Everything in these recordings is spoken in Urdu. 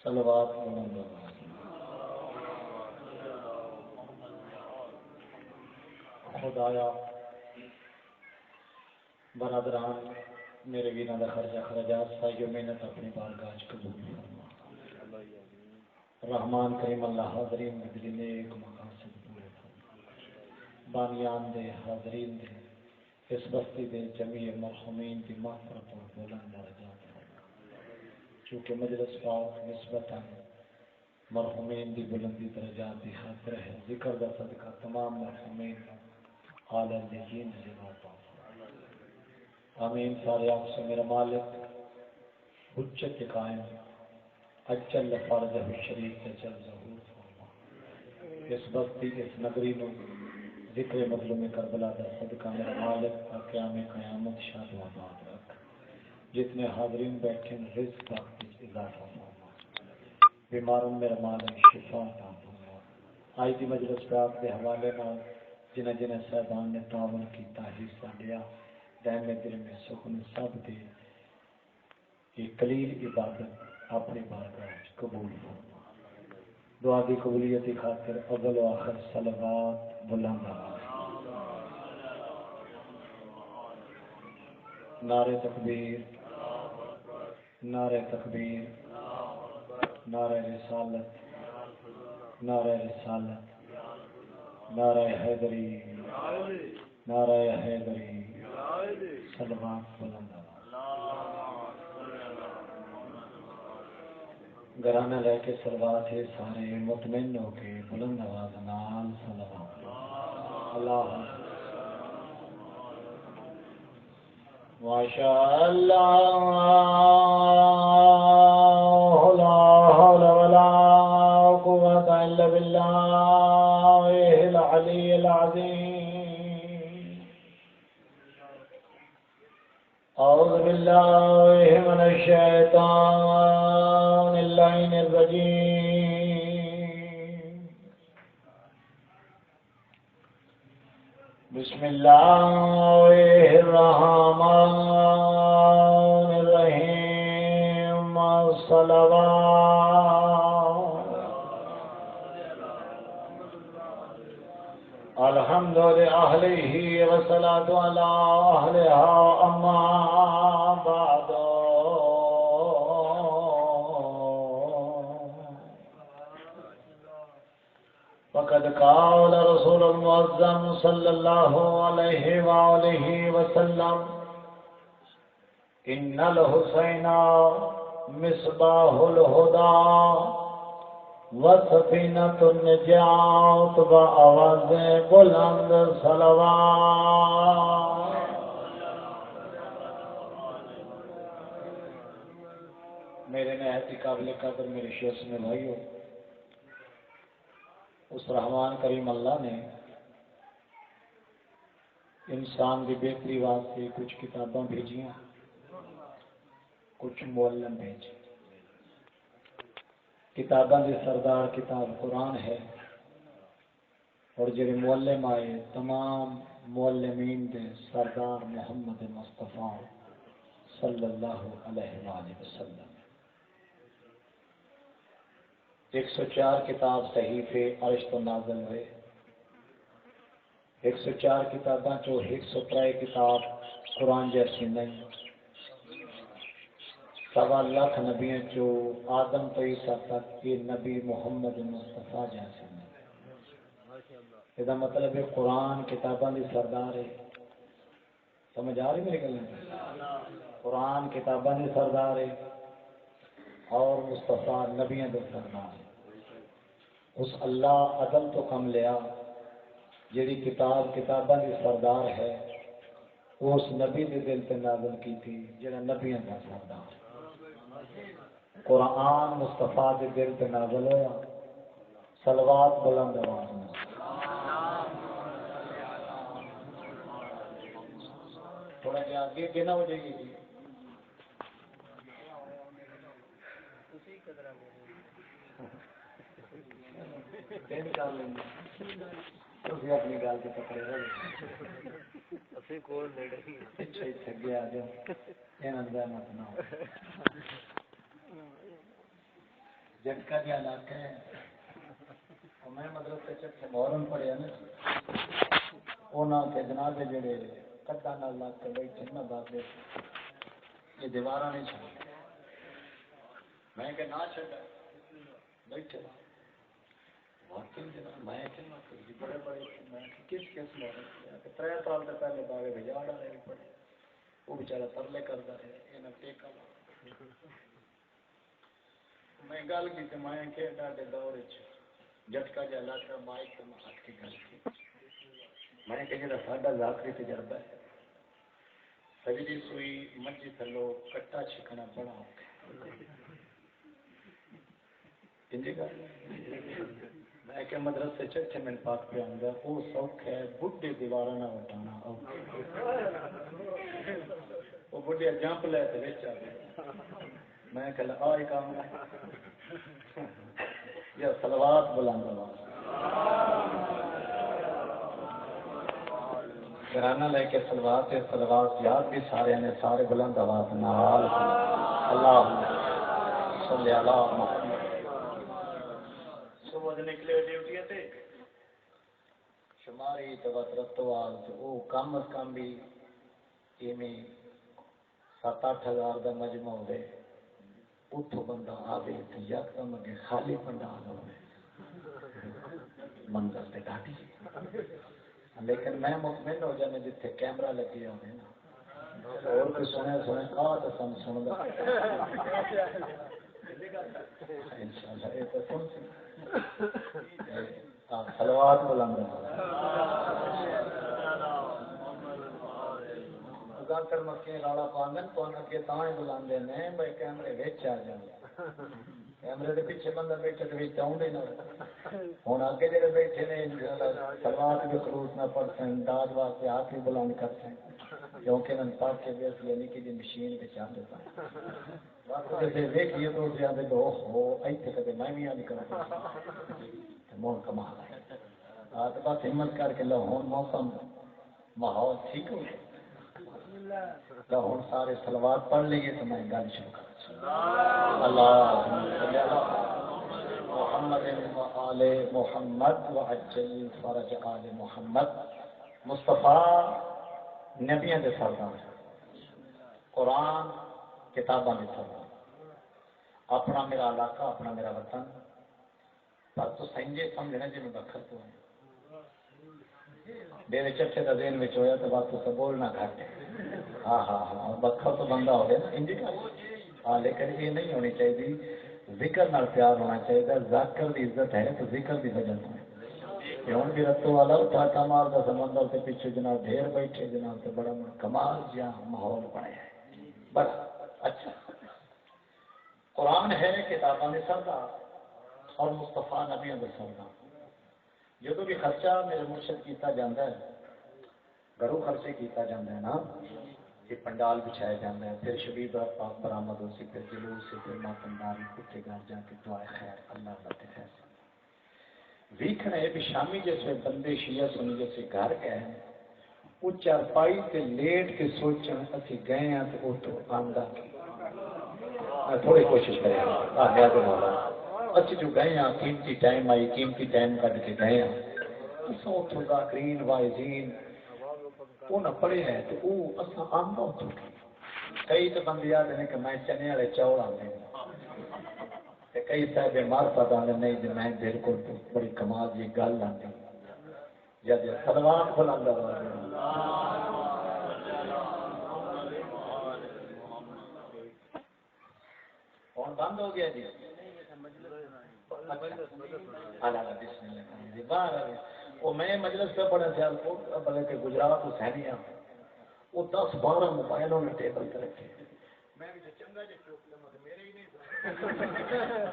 صلوات بلند خدایا برادران میرے ویران کا خرچہ خراجات سائیو محنت اپنی بارگاہ قبول فرما رحمان کریم اللہ حاضرین بدلی نیک مقاصد پورے فرما بانیان دے حاضرین دے اس بستی دے جمیع مرحومین کی مغفرت اور بلند درجات فرما چونکہ مجلس پاک نسبتاً مرحومین دی بلندی درجات دی خاطر ہے ذکر دا صدقہ تمام مرحومین عالم دین جنات آمین سارے آپ سے میرا مالک حجت قائم اجل فرض شریف سے چل ظہور فرما اس بستی اس نگری نو ذکر مظلوم کربلا دا صدقہ میرا مالک قیام قیامت شاد و آباد رکھ جتنے حاضرین بیٹھے رزق باقی اضافہ فرما بیماروں میرا مالک شفا عطا فرما آج دی مجلس پاک دے حوالے نال جنہ جنہ صاحبان نے تعاون کیتا حصہ لیا دائم دل میں سکون سب دے یہ قلیل عبادت اپنی بارگاہ قبول فرما دعا دی قبولیت کی خاطر اول و آخر صلوات بلند نعرہ تکبیر نعرہ تکبیر نعرہ رسالت نعرہ رسالت نعرہ حیدری نعرہ حیدری صلوات بلند گھرانا لے کے صلوات ہے سارے مطمئن ہو کے بلند آواز نال صلوات اللہ ماشاء اللہ لا حول ولا قوة الا بالله العلی العظیم اعوذ باللہ من الشیطان اللعین الرجیم بسم اللہ الرحمن الرحیم الصلوات الحمد لأہلہ والصلاة علی اہلہا اما بعد فقد قال رسول المعظم صلی اللہ علیہ وآلہ وسلم ان الحسین مصباح الہدی وسفینۃ النجات وآواز بلند صلوات میرے نہایت قابل قدر میرے شیخ میں بھائیو اس رحمان کریم اللہ نے انسان کی بہتری واسطے کچھ کتاباں بھیجیاں کچھ معلم بھیجے کتاباں دے سردار کتاب قرآن ہے اور جڑے معلم آئے تمام معلمین دے سردار محمد مصطفیٰ صلی اللہ علیہ وآلہ وسلم 104 کتاب صحیفے عرش تو نازل ہوئے 104 کتاباں چو 103 کتاب قرآن جیسی نہیں 1.25 لاکھ نبیوں چو آدم تو عیسیٰ تک یہ نبی محمد مصطفیٰ جیسے نہیں یہ مطلب ہے قرآن کتاباں دی سردار ہے سمجھ آ رہی میری گل قرآن کتاباں دی سردار ہے اور مصطفیٰ نبیوں دے سردار ہے اس اللہ عدل تو کم لیا جیڑی کتاب کتاباں دی سردار ہے اس نبی دے دل تے نازل کی تھی جڑا نبیوں دا سردار قرآن مصطفیٰ دے دل تے نازل ہوا صلوات بلند آواز میں تھوڑا جا آگے کہنا ہو جائے گی جی تین چار لیں گے اپنی گل سے پکڑے رہے گیا مت نہ جھٹکا جہا علاقہ ہے میں مدرسے چٹھے محرم پڑھیا نا کے جناب جڑے کٹا نال لگ کے بیٹھے نا بابے یہ دیوار نہیں چڑھ میں کہ نہ چڑھا بیٹھے واقعی جناب میں بڑے بڑے میں کس کس محرم 3 سال سے پہلے باغے بجاڑ والے بھی پڑھے وہ بیچارہ ترلے کرتا رہے یہ ٹیکا میں گل کی تو میں کہ ڈاڈے دور جھٹکا جا لاتا مائک ہٹ کے گل کی میں کہ جا ساڈا ذاکری تجربہ ہے سجدی سوئی مجھی تھلو کٹا چھکنا بڑا میں کہ مدرسے چٹھے میں پاک پہ آؤں گا وہ سوکھ ہے بڈھے دیوارہ نہ وٹانا وہ بڈھے جمپ لے تو بچ آ گئے میں کہ آئی کام یا صلوات بلند گھرانہ لے کے صلوات یاد بھی سارے نے سارے بلند آواز نال اللہ صلی علی محمد صبح نکلے ڈیوٹی تے شماری رتوال وہ کم از کم بھی 7-8 ہزار کا مجمع ہوئے اتو بندہ آوے تو یکدم اگے خالی پنڈال ہوئے منظر سے ڈاٹی لیکن میں مطمئن ہو جانے جتنے کیمرہ لگے ہوئے نا اور کوئی سنے تو سن سن گا انشاءاللہ یہ تو سن صلوات بلند کر مکے رالا پاندن تو اگے تاں بلاندے نے بھائی کیمرے وچ آ جان کیمرے دے پیچھے بندہ بیٹھے تے وچ آوندے نہ ہن اگے جڑے بیٹھے نے صلوات کے خلوص نہ پڑھتے ہیں داد واسطے ہاتھ بھی بلند کرتے ہیں کیونکہ ان پاک کے بیس یعنی کہ مشین کے چاہتے ہیں بس جیسے دیکھیے تو زیادہ دو ہو ایتھے کدے میں بھی نہیں کرتا مول کمال ہے تو بس ہمت کر کے لو ہن موسم ماحول ٹھیک ہو تو ہوں سارے صلوات پڑھ لیے تو میں گل شروع کر اللہ محمد آل محمد وعجل فرج آل محمد مصطفیٰ نبیوں کے سردار قرآن کتاباں کے سردار اپنا میرا علاقہ اپنا میرا وطن پر تو سنجے سمجھنا جی میں بکھر تو ہے میرے چٹے کا دین میں ہویا تو بات تو بولنا گھٹ ہاں ہاں ہاں بکھر تو بندہ ہو گیا نا انجی کا ہاں لیکن یہ نہیں ہونی چاہیے ذکر نال پیار ہونا چاہیے ذاکر دی عزت ہے تو ذکر دی وجہ سے ہوں بھی رتو والا ٹاٹا مار کا سمندر کے پیچھے جناب ڈھیر بیٹھے جناب تو بڑا کمال جہاں ماحول بنایا ہے بڑا اچھا قرآن ہے کتاباں نے سردار اور مصطفیٰ نبیوں کے سردار جدو بھی خرچہ میرے مرشد کیتا جاتا ہے گھروں خرچے کیتا جاتا ہے نا یہ پنڈال بچھایا جاتا ہے پھر شبیر پاک برآمد ہو سی پھر جلوس سے پھر ماتمداری کتے گھر جا کے دعائے خیر اللہ بتے فیصلہ ویکھنا ہے بھی شامی جیسے بندے شیعہ سنی جیسے گھر گئے ہیں وہ چارپائی تے لیٹ کے سوچن اسی گئے ہیں تو وہ تو آمدہ کی تھوڑی کوشش کریں آہیاد مولا اچھی جو گئے ہیں قیمتی ٹائم آئی قیمتی ٹائم کٹ کے گئے ہیں اسا اتھو ذاکرین وائزین وہ نہ پڑے ہیں تو وہ اسا آمدہ اتھو کی کئی تو بندے یاد ہیں کہ میں چنے والے چاول آتے ہیں کئی صاحب معرفت آنے نہیں جو میں بالکل بڑی کمال یہ گل آتی یا جو صلوات بلند کون بند ہو گیا جی وہ میں مجلس سے پڑھا سیال کو بلکہ گجرات حسینیہ وہ 10-12 موبائل نے ٹیبل پہ رکھے میں چنگا جی میرے ہی نہیں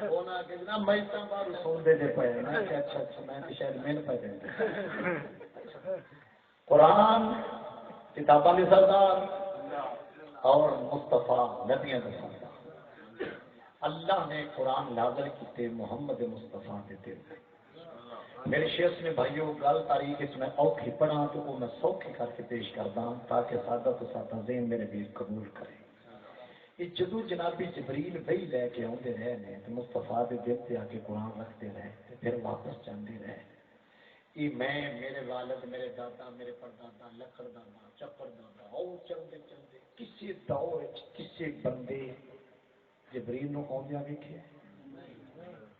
ہونا کہ جناب میں اتنا بار سن دے پے میں کہ اچھا اچھا میں تو شاید میں پہ دیں قرآن کتاباں کے سردار اور مصطفیٰ نبیوں کے سردار اللہ نے قرآن نازل کیتے محمد مصطفیٰ کے دل میں میرے شیخ نے بھائیو گل تاریخ اس میں اوکھی پڑھا تو وہ میں سوکھی کر کے پیش کردا تاکہ سادہ تو سادہ ذہن میرے بھی قبول کرے یہ جدو جنابی جبریل بہی لے کے آتے رہے نے تو مصطفیٰ دے دل سے آ کے قرآن رکھتے رہے پھر واپس جاندے رہے. یہ میں میرے والد میرے دادا میرے پردادا لکڑ دادا چپڑ دادا اور چلتے چلتے کسی دور کسی بندے جبریل نو آدھا ویکھے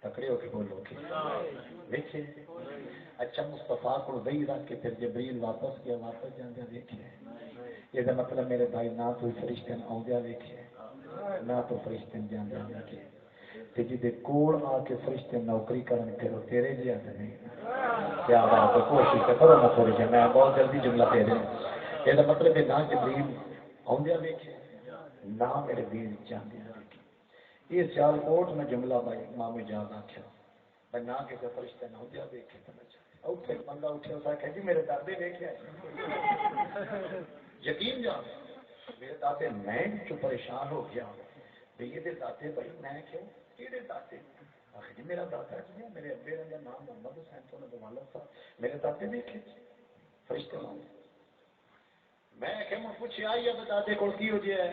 تکڑے ہو کے بولو کہ ویکھے. اچھا مصطفیٰ کو وہی رکھ کے پھر جبریل واپس گیا واپس جاندیا ویکھے. یہ مطلب میرے بھائی نہ تو فرشتے آدھا ویکھے نہ تو فرشتے جاندیا ویکھے. جی کول آ کے فرشتے نوکری کرن کرو تیرے جی ہاتھ نہیں. کیا بات ہے کوشش کرو نہ تھوڑی جی میں بہت جلدی جملہ دے رہا. یہ مطلب نہ جبریل آدھا ویکھے نہ میرے دین جاندیا ویکھے. یہ سیال کوٹ میں جملہ بھائی مامے جاد آخیا بھائی نہ کسی فرشتے نہ آدھا ویکھے تو میں اٹھے بندہ اٹھے اس کہ جی میرے دادے ویکھے یقین جان میرے دادے میں جو پریشان ہو گیا بھئی یہ دادے بھائی میں کیوں کیڑے دادے آخر جی میرا دادا جی میرے ابے کا نام محمد حسین تو نبی والد صاحب میرے دادے دیکھے فرشتے نام میں کہ میں پوچھے آئی اب دادے کو کی ہو جائے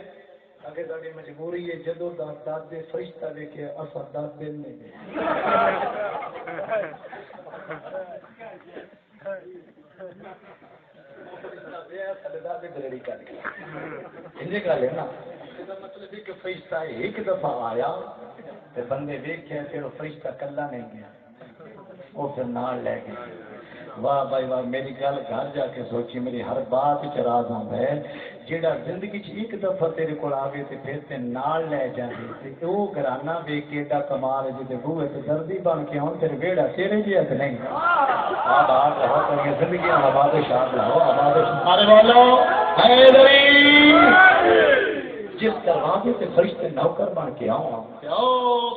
اگے ساری مجبوری ہے جدو دادے فرشتہ دیکھے اصل دادے نہیں مطلب کہ فرشتہ ایک دفعہ آیا بندے دیکھے پھر وہ فرشتہ کلا نہیں گیا وہ پھر نال لے گیا. واہ بھائی واہ میری گل گھر جا کے سوچی میری ہر بات چراز آتا ہے جیڑا زندگی چ ایک دفعہ تیرے کو آوے تے پھر تے نال لے جاندے تے او گھرانہ ویکھ کے ایڈا کمال جے بوئے تے دردی بن کے آن تیرے ویڑا تیرے جی تے نہیں. آباد رہو تیری زندگی آباد شاد رہو آباد مارے بولو جس دروازے سے فرشتے نوکر بن کے آؤ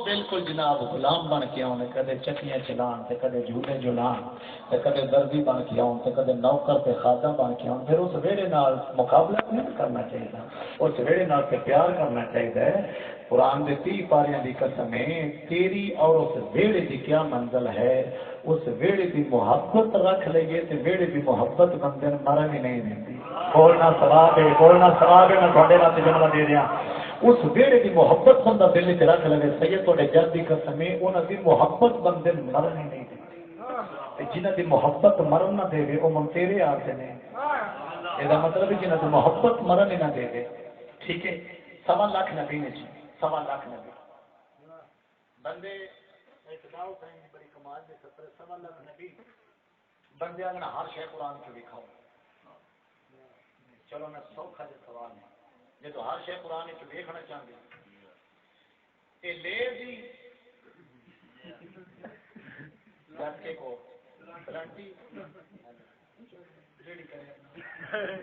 بالکل جناب غلام بن کے آؤ کدے چکیاں چلان تے کدے جھولے جلان تے کدے دردی بن کے آؤ تے کدے نوکر تے خادم بن کے آؤ پھر اس ویڑے نال مقابلہ نہیں کرنا چاہیے اس ویڑے نال تے پیار کرنا چاہیے. قرآن دے 30 پاریاں دی قسم ہے تیری اور اس ویڑے دی کیا منزل ہے اس ویڑے دی محبت رکھ لئیے تے ویڑے دی محبت بندے مرن ہی نہیں دیتی. بولنا ثواب ہے بولنا ثواب ہے میں تھوڑے نال جملہ دے دیا اس ویڑے دی محبت بندہ دل وچ رکھ لے سید تھوڑے جد دی قسم ہے انہاں دی محبت بندے مرن ہی نہیں دیتی. جنہاں دی محبت مرن نہ دے وہ من تیرے آتے نے یہ مطلب ہے جنہاں دی محبت مرن ہی نہ دے. ٹھیک ہے 1.25 لاکھ نبی نے جی 1.25 لاکھ نبی بندے اتنا بڑی کمال دے 1.25 لاکھ نبی بندے اگر ہر شے قرآن کو لکھاؤ چلو میں سوکھا جا سوال ہے جب ہر شے قرآن کو دیکھنا چاہتے یہ لے دی جھٹکے کو گارنٹی جیڑی کرے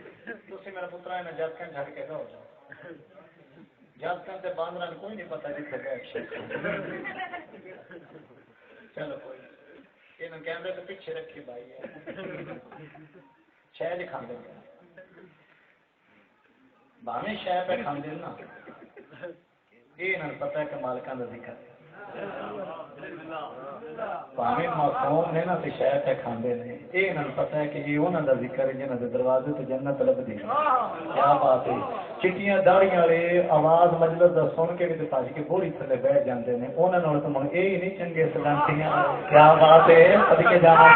تسی میرا پترا ہے نا جھٹکن جھٹکے دو جھٹکن تے باندرا کوئی نہیں پتا جتنے گئے چلو کوئی یہ کیمرے تو پیچھے رکھی بھائی شہ کھانے باہیں شہ پہ کھانے نا یہ پتا ہے کہ مالکان کا ذکر پاویں معصوم نے نا تو شہ پہ کھانے نے یہ پتا ہے کہ یہ انہوں کا ذکر ہے جنہوں کے دروازے تو جنت لبدی کیا بات ہے. چٹیاں داڑیاں والے آواز مجلس کا سن کے بھی بج کے بوری تھلے بہ جاتے ہیں انہوں تو من یہ نہیں چنگے سلامتیاں کیا بات ہے سد کے جانا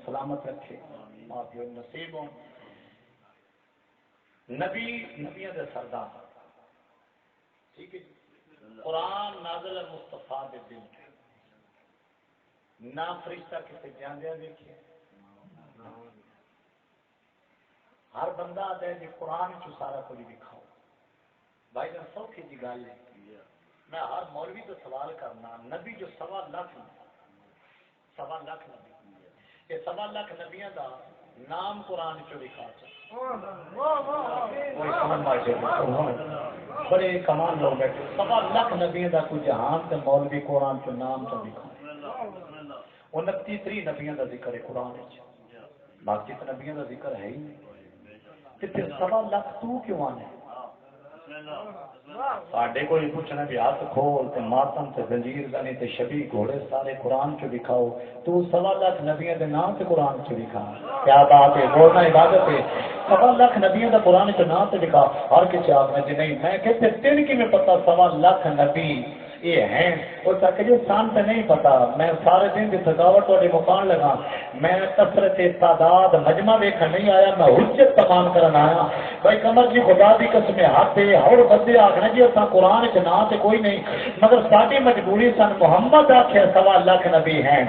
سلامت رکھے معافی نصیب ہوں. نبی نبیوں کے سردار ٹھیک ہے قرآن نازل مصطفیٰ دے دل نہ فرشتہ کسی جاندیا دیکھے ہر بندہ آتا ہے جی قرآن چ سارا کچھ دکھاؤ بھائی جان سوکھی جی گل ہے. میں ہر مولوی تو سوال کرنا نبی جو 1.25 لاکھ نبی یہ 1.25 لاکھ نبیوں کا نام قرآن چ لکھا بڑے کمال لوگ بیٹھے 1.25 لاکھ نبیوں کا کوئی جہان سے مولوی قرآن چ نام چ لکھا 29 نبیوں کا ذکر ہے قرآن باقی تو نبیوں کا ذکر ہے ہی نہیں. پھر 1.25 لاکھ تو کیوں آنے ساڈے کوئی پوچھنا بھی ہاتھ کھول تے ماتم تے زنجیر دنی تے شبی گھوڑے سارے قرآن چ لکھاؤ، تو 1.25 نبیوں دے نام تے قرآن چ لکھا، کیا بات ہے، بولنا عبادت ہے، 1.25 نبیوں دا قرآن چ نام تے لکھا، ہر کسی آخنا جی نہیں میں کہتے تین کی میں پتا 1.25 نبی یہ ہیں، وہ تک جی سان تے نہیں پتا، میں سارے دن کی تھکاوٹ تھوڑی مکان لگا، میں کثرت تعداد مجمع دیکھنے نہیں آیا، میں حجت تمام کرنا آیا، بھائی کمر جی خدا دی قسم ہاتھ ہے اور بندے آخنا جی اصل قرآن چ نہ تے کوئی نہیں، مگر ساری مجبوری سن محمد آخیا 1.25 نبی ہیں،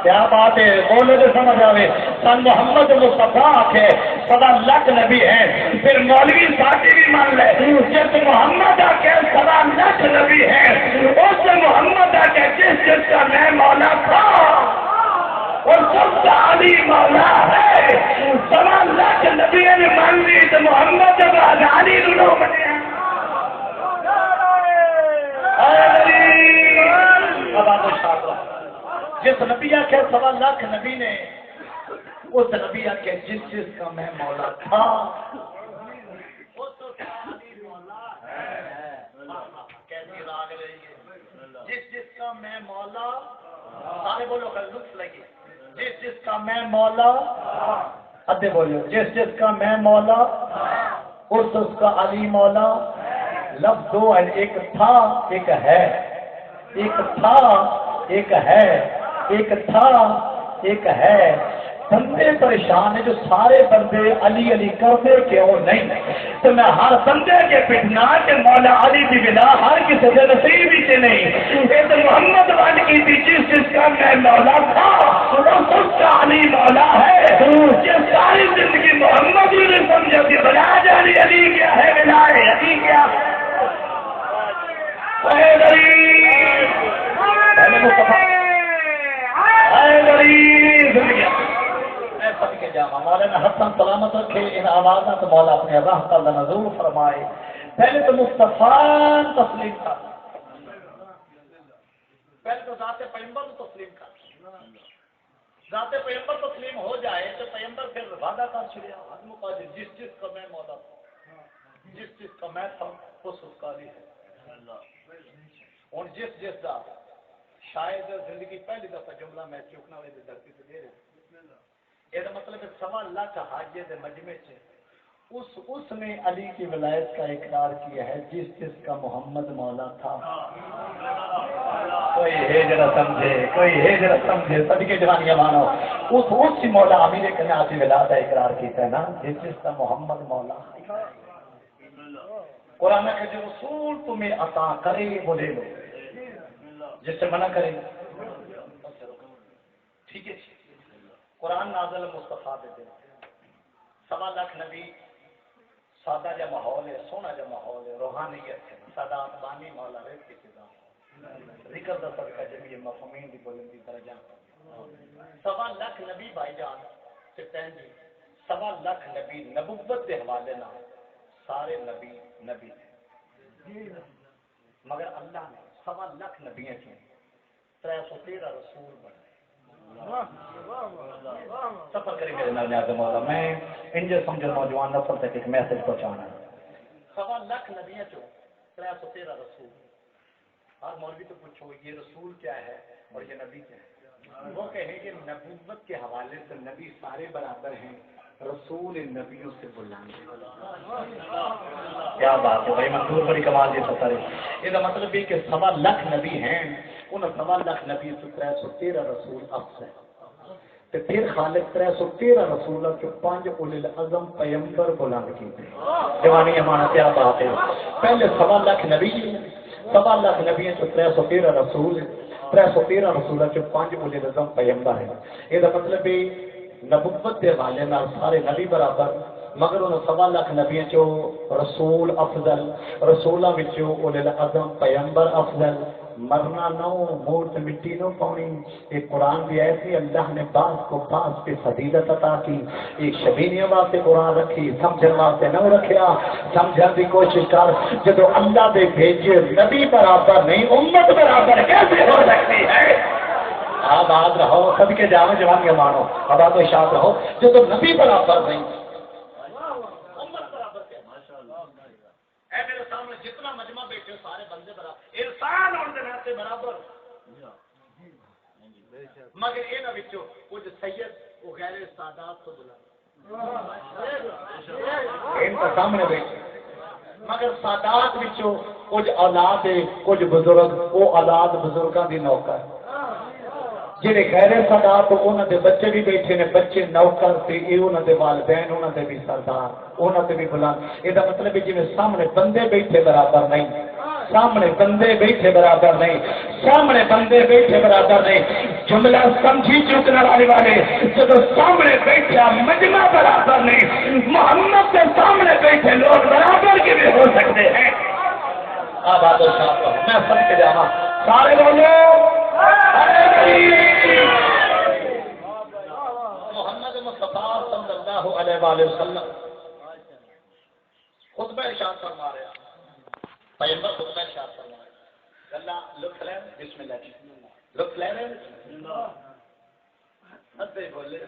کیا بات ہے، بولے تو سمجھ آئے، سن محمد مصطفیٰ آخے 1.25 نبی ہیں، پھر مولوی ساتھی بھی مان لے جس محمد آخے 1.25 نبی ہیں، اس محمد آخے جس کا میں مولا تھا اور سب کا علی مولا ہے، 1.25 نبی نے مان لی تو محمد علی دونوں بنے جس نبی آخیا 1.25 نبی نے اس نبی آخیا جس کا میں مولا تھا جس کا میں مولا، سارے بولو کر لطف لگے، جس کا میں مولا، ادھے بولو جس کا میں مولا اس کا علی مولا، لفظ دو ہے، ایک تھا ایک ہے، ایک تھا ایک ہے، ایک تھا ایک ہے، بندے پریشان ہیں جو سارے بندے علی علی کرتے کیوں نہیں، تو میں ہر بندے کے پٹنا کہ مولا علی کی بنا ہر کسی سے نصیب ہی سے نہیں، یہ تو محمد وال کی تھی جس کا میں مولا تھا اس کا علی مولا ہے، یہ ساری زندگی محمد ہی نے سمجھا کہ بلا جانی علی کیا ہے، بلا علی کیا مولانا حسن سلامت رکھے ان آوازات مولا اپنے راہ کا نظور فرمائے، پہلے تو مصطفیٰ تسلیم کر، پہلے تو ذات پیغمبر کو تسلیم کر، ذات پیغمبر تسلیم ہو جائے تو پیغمبر پھر وعدہ کر چھڑیا، جس کا میں مولا تھا، جس کا میں تھا اس کا بھی ہے، اور جس کا شاید زندگی پہلی دفعہ جملہ میں چوکنا والی دھرتی سے دے رہا، یہ مطلب 1.25 حاجے دے مجمع سے اس نے علی کی ولایت کا اقرار کیا ہے، جس کا محمد مولا تھا، کوئی ہے جرا سمجھے، کوئی ہے جرا سمجھے، سب کے جوانیاں مانو، اس مولا امیر کائنات کی ولایت کا اقرار کیا ہے نا، جس کا محمد مولا، قرآن کے جو رسول تمہیں عطا کرے وہ لے لو، جس سے منع کرے ٹھیک ہے، قرآن نازل مصطفیٰ دے دے، 1.25 نبی، سادہ جا ماحول ہے، سونا جا ماحول ہے، روحانیت ہے، سادات بانی مولا رہت کی فضا، ذکر دا صدقہ جمیع مفہومین دی بلندی درجہ، 1.25 نبی بھائی جان سے پہن جی، 1.25 نبی نبوت کے حوالے نہ سارے نبی نبی ہیں، مگر اللہ نے 1.25 نبیوں کی 313 رسول بنے، سفر کریں میرے نال نیاز مولا، میں انجے سمجھو نوجوان نسل تک ایک میسج پہنچانا ہے، 1.25 نبیوں چو 313 رسول، ہر مولوی تو پوچھو یہ رسول کیا ہے اور یہ نبی کیا ہے، وہ کہیں کہ نبوت کے حوالے سے نبی سارے برابر ہیں، رسول ان نبیوں سے بلند، کیا بات ہے بھائی، منظور بڑی کمال دی سفر ہے، یہ مطلب یہ کہ 1.25 نبی ہیں، ان 1.25 نبی سے 313 رسول افضل تے پھر خالق 313 رسولوں کے 5 اولي العزم پیغمبر بلند کیتے، جوانی امانت کیا بات ہے، پہلے 1.25 نبی، 1.25 نبی سے 313 رسول، 313 رسولوں کے 5 اولي العزم پیغمبر ہیں، یہ مطلب ہے نبوت کے حوالے نال سارے نبی برابر، مگر ان 1.25 نبیوں چو رسول افضل، رسولوں وچوں اولي العزم پیغمبر افضل، مرنا نو موت مٹی نو پانی، ایک قرآن بھی ایسی اللہ نے بعض کو بعض پہ فضیلت عطا کی، ایک شبینیوں واسطے قرآن رکھی، سمجھن واسطے نہ رکھیا، سمجھن کی کوشش کر، جب اللہ دے بھیجے نبی برابر نہیں امت برابر کیسے ہو سکتی ہے، آباد رہو سب کے جامع جوان کے مانو، آباد و شاد رہو، جب نبی برابر نہیں امت برابر کیا، اے میرے سامنے مجمع بیٹھے سارے بندے برابر انسان ہونے کے ناطے برابر مگر انہاں وچوں کچھ سید وہ غیر سادات تو بلند ان کے سامنے بیٹھے مگر سادات وچوں کچھ اولاد ہے کچھ بزرگ وہ اولاد بزرگاں دی نوکر جہے غیر سادات انہاں دے بچے بھی بیٹھے نے بچے نوکر تے اے انہاں دے والدین انہاں دے بھی سردار انہاں تے بھی بلند یہ مطلب ہے جویں سامنے بندے بیٹھے برابر نہیں سامنے بندے بیٹھے برابر نہیں سامنے بندے بیٹھے برابر نہیں جملہ سمجھی چکنے والے جب سامنے بیٹھا مجمع برابر نہیں محمد کے سامنے بیٹھے لوگ برابر کے بھی ہو سکتے ہیں آباد و شاہ میں سب کے جانا سارے بولو محمد مصطفیٰ صلی اللہ علیہ وآلہ وسلم خطبہ ارشاد فرما رہے ہیں پیغمبر خطبہ ارشاد فرما رہے ہیں اللہ لطف لے بسم اللہ لطف لے رہے ادھے بولے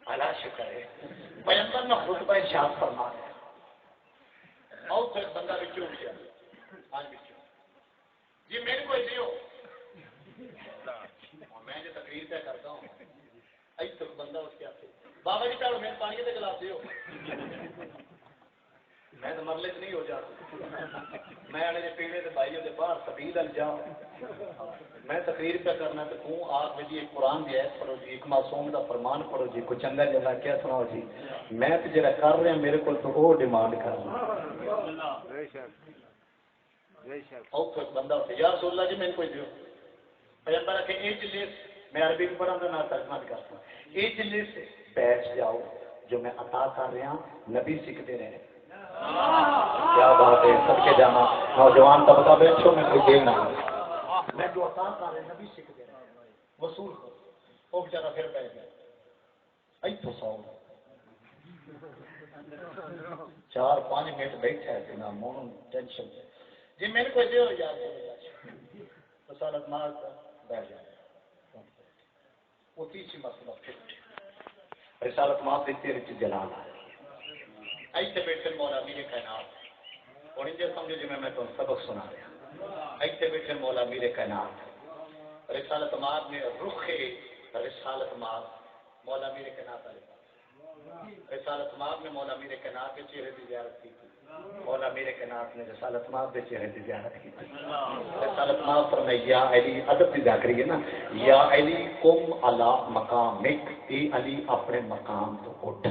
اللہ شکر ہے پیغمبر میں خطبہ ارشاد فرما رہے ہیں اور پھر بندہ بچوں اٹھ گیا آج بچوں جی میرے کو دیو میں جو تقریر طے کرتا ہوں اج تک بندہ اس کے آتے بابا جی پہلو میں پانی کے گلاس دیو میں تو مرلے نہیں ہو جاتا میں آنے پیڑے کے بھائی کے باہر سبیل ال جاؤ میں تقریر پہ کرنا تو تم آپ جی ایک قرآن کی ایت پڑھو جی ایک معصوم کا فرمان پڑھو جی کچھ چنگا جگہ کیا سناؤ جی میں تو جڑا کر رہا میرے کو تو وہ ڈیمانڈ کرنا بندہ یا رسول اللہ جی میں کوئی دیو پیغمبر کہ ایک لسٹ میں عربی میں پڑھا نہ ترجمہ بھی کرتا ہوں ایک لسٹ بیٹھ جاؤ جو میں عطا کر رہا نبی سیکھتے رہے کیا بات ہے سب کے جانا نوجوان طبقہ بیٹھو میں کوئی دینا میں جو عطا کر رہے نبی سیکھتے رہے وصول وہ بیچارہ پھر بیٹھ گیا ایتھو سو 4-5 منٹ بیٹھا ہے بنا مون ٹینشن جی میرے کو دے یار رسالت مار بیٹھ جائے وہ تیسری مسئلہ پھر رسالت مار دیتی ہے جلال ایسے بیٹھے مولا میرے کائنات اور انجھے سمجھو جی میں تم سبق سنا رہا ایسے بیٹھے مولا میرے کائنات رسالت مار نے رخ رسالت مار مولا میرے کائنات رسالت مار نے مولا میرے کائنات کے چہرے کی زیارت کی مولا میرے کائنات نے رسالت مار کے چہرے کی زیارت کی رسالت مار پر میں یا علی ادب کی ذکری ہے نا یا علی قم علی مقامک اے علی اپنے مقام تو اٹھ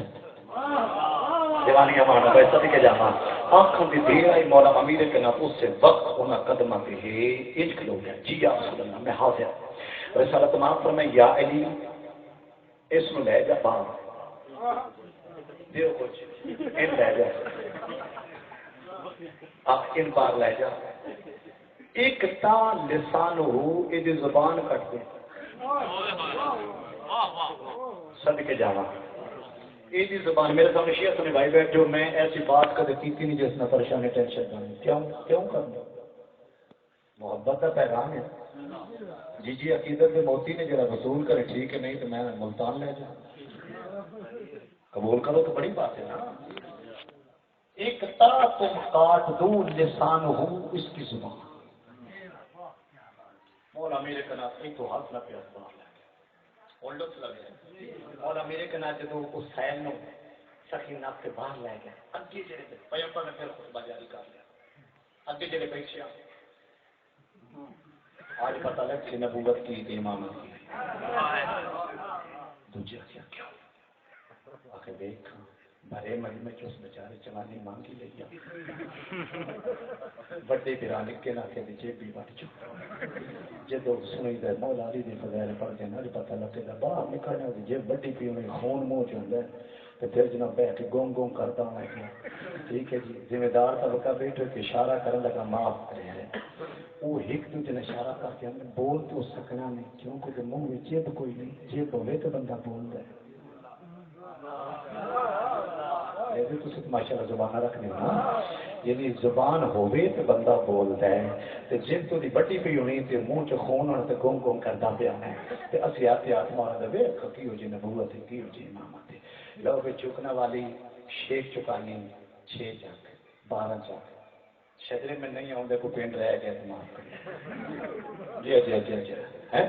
دیوانی ہمارا ویسا بھی کہ جانا آنکھوں کی دیر آئی مولا امیر کے نام اس سے وقت ہونا قدمہ پہ ہے انچ کلو گیا جی یا رسول اللہ میں حاضر رسالت مار پر میں یا علی اس میں لے جا باہر دیو کچھ ان لے جا آپ ان بار لے جا ایک تا لسان ہو یہ زبان کٹ دے صدقے جانا یہ زبان میرے سامنے شیعہ سنے بھائی بیٹھے میں ایسی بات کبھی کی نہیں جس میں پریشانی ٹینشن کرنی کیوں کرنا محبت کا پیغام ہے جی جی عقیدت کے موتی نے جرا وصول کرے ٹھیک ہے نہیں تو میں ملتان لے جاؤں قبول کرو تو بڑی بات ہے نا ایک تا تم کاٹ دو لسان ہو اس کی زبان مولا میرے کنا ایک تو ہاتھ نہ پیاس بنا لے اور لطف لگے مولا میرے کنا جدو اس سیل نو سخی ناپ کے باہر لے گئے اگے جڑے پیغمبر نے پھر خطبہ جاری کر لیا اگے جڑے بیٹھے آج پتہ لگ کہ نبوت کی امامت کی دوجے کیا آخر دیکھ بھرے مہینے چ اس بیچارے چوانی مانگی لیا بڑے پیرانے کے ناکے دی جیب بھی بٹ چکا جدو سنی دے مولا علی دی فضائل پڑھ کے نہ پتہ لگے گا باہر نکلنے دی جیب بڑی پی ہوئی خون منہ چوندا ہے تے پھر جناب بیٹھ کے گونگ گونگ کرتا ہوں میں ٹھیک ہے جی ذمہ دار طبقہ بیٹھے کے اشارہ کرنے لگا معاف کرے وہ ایک دوسرے نے اشارہ کر کے بول تو سکنا نہیں کیونکہ منہ میں جیب کوئی نہیں جیب ہوے تو بندہ بولدا ہے ماشاء اللہ زبان رکھنے نا یعنی زبان ہوئے تو بندہ بولتا ہے جن تو بڑی پی ہونی تو منہ چ خون ہونا تو گونگ گونگ کرتا پیا ہے تو اسی آتے ہاتھ مارا دے کی ہو جی نبوت کی ہو جی امامت لوگ چکنے والی شیخ چکانی 6 جنگ 12 شجرے میں نہیں آؤں کو پینٹ رہ گیا تو معاف کر جی جی جی جی ہے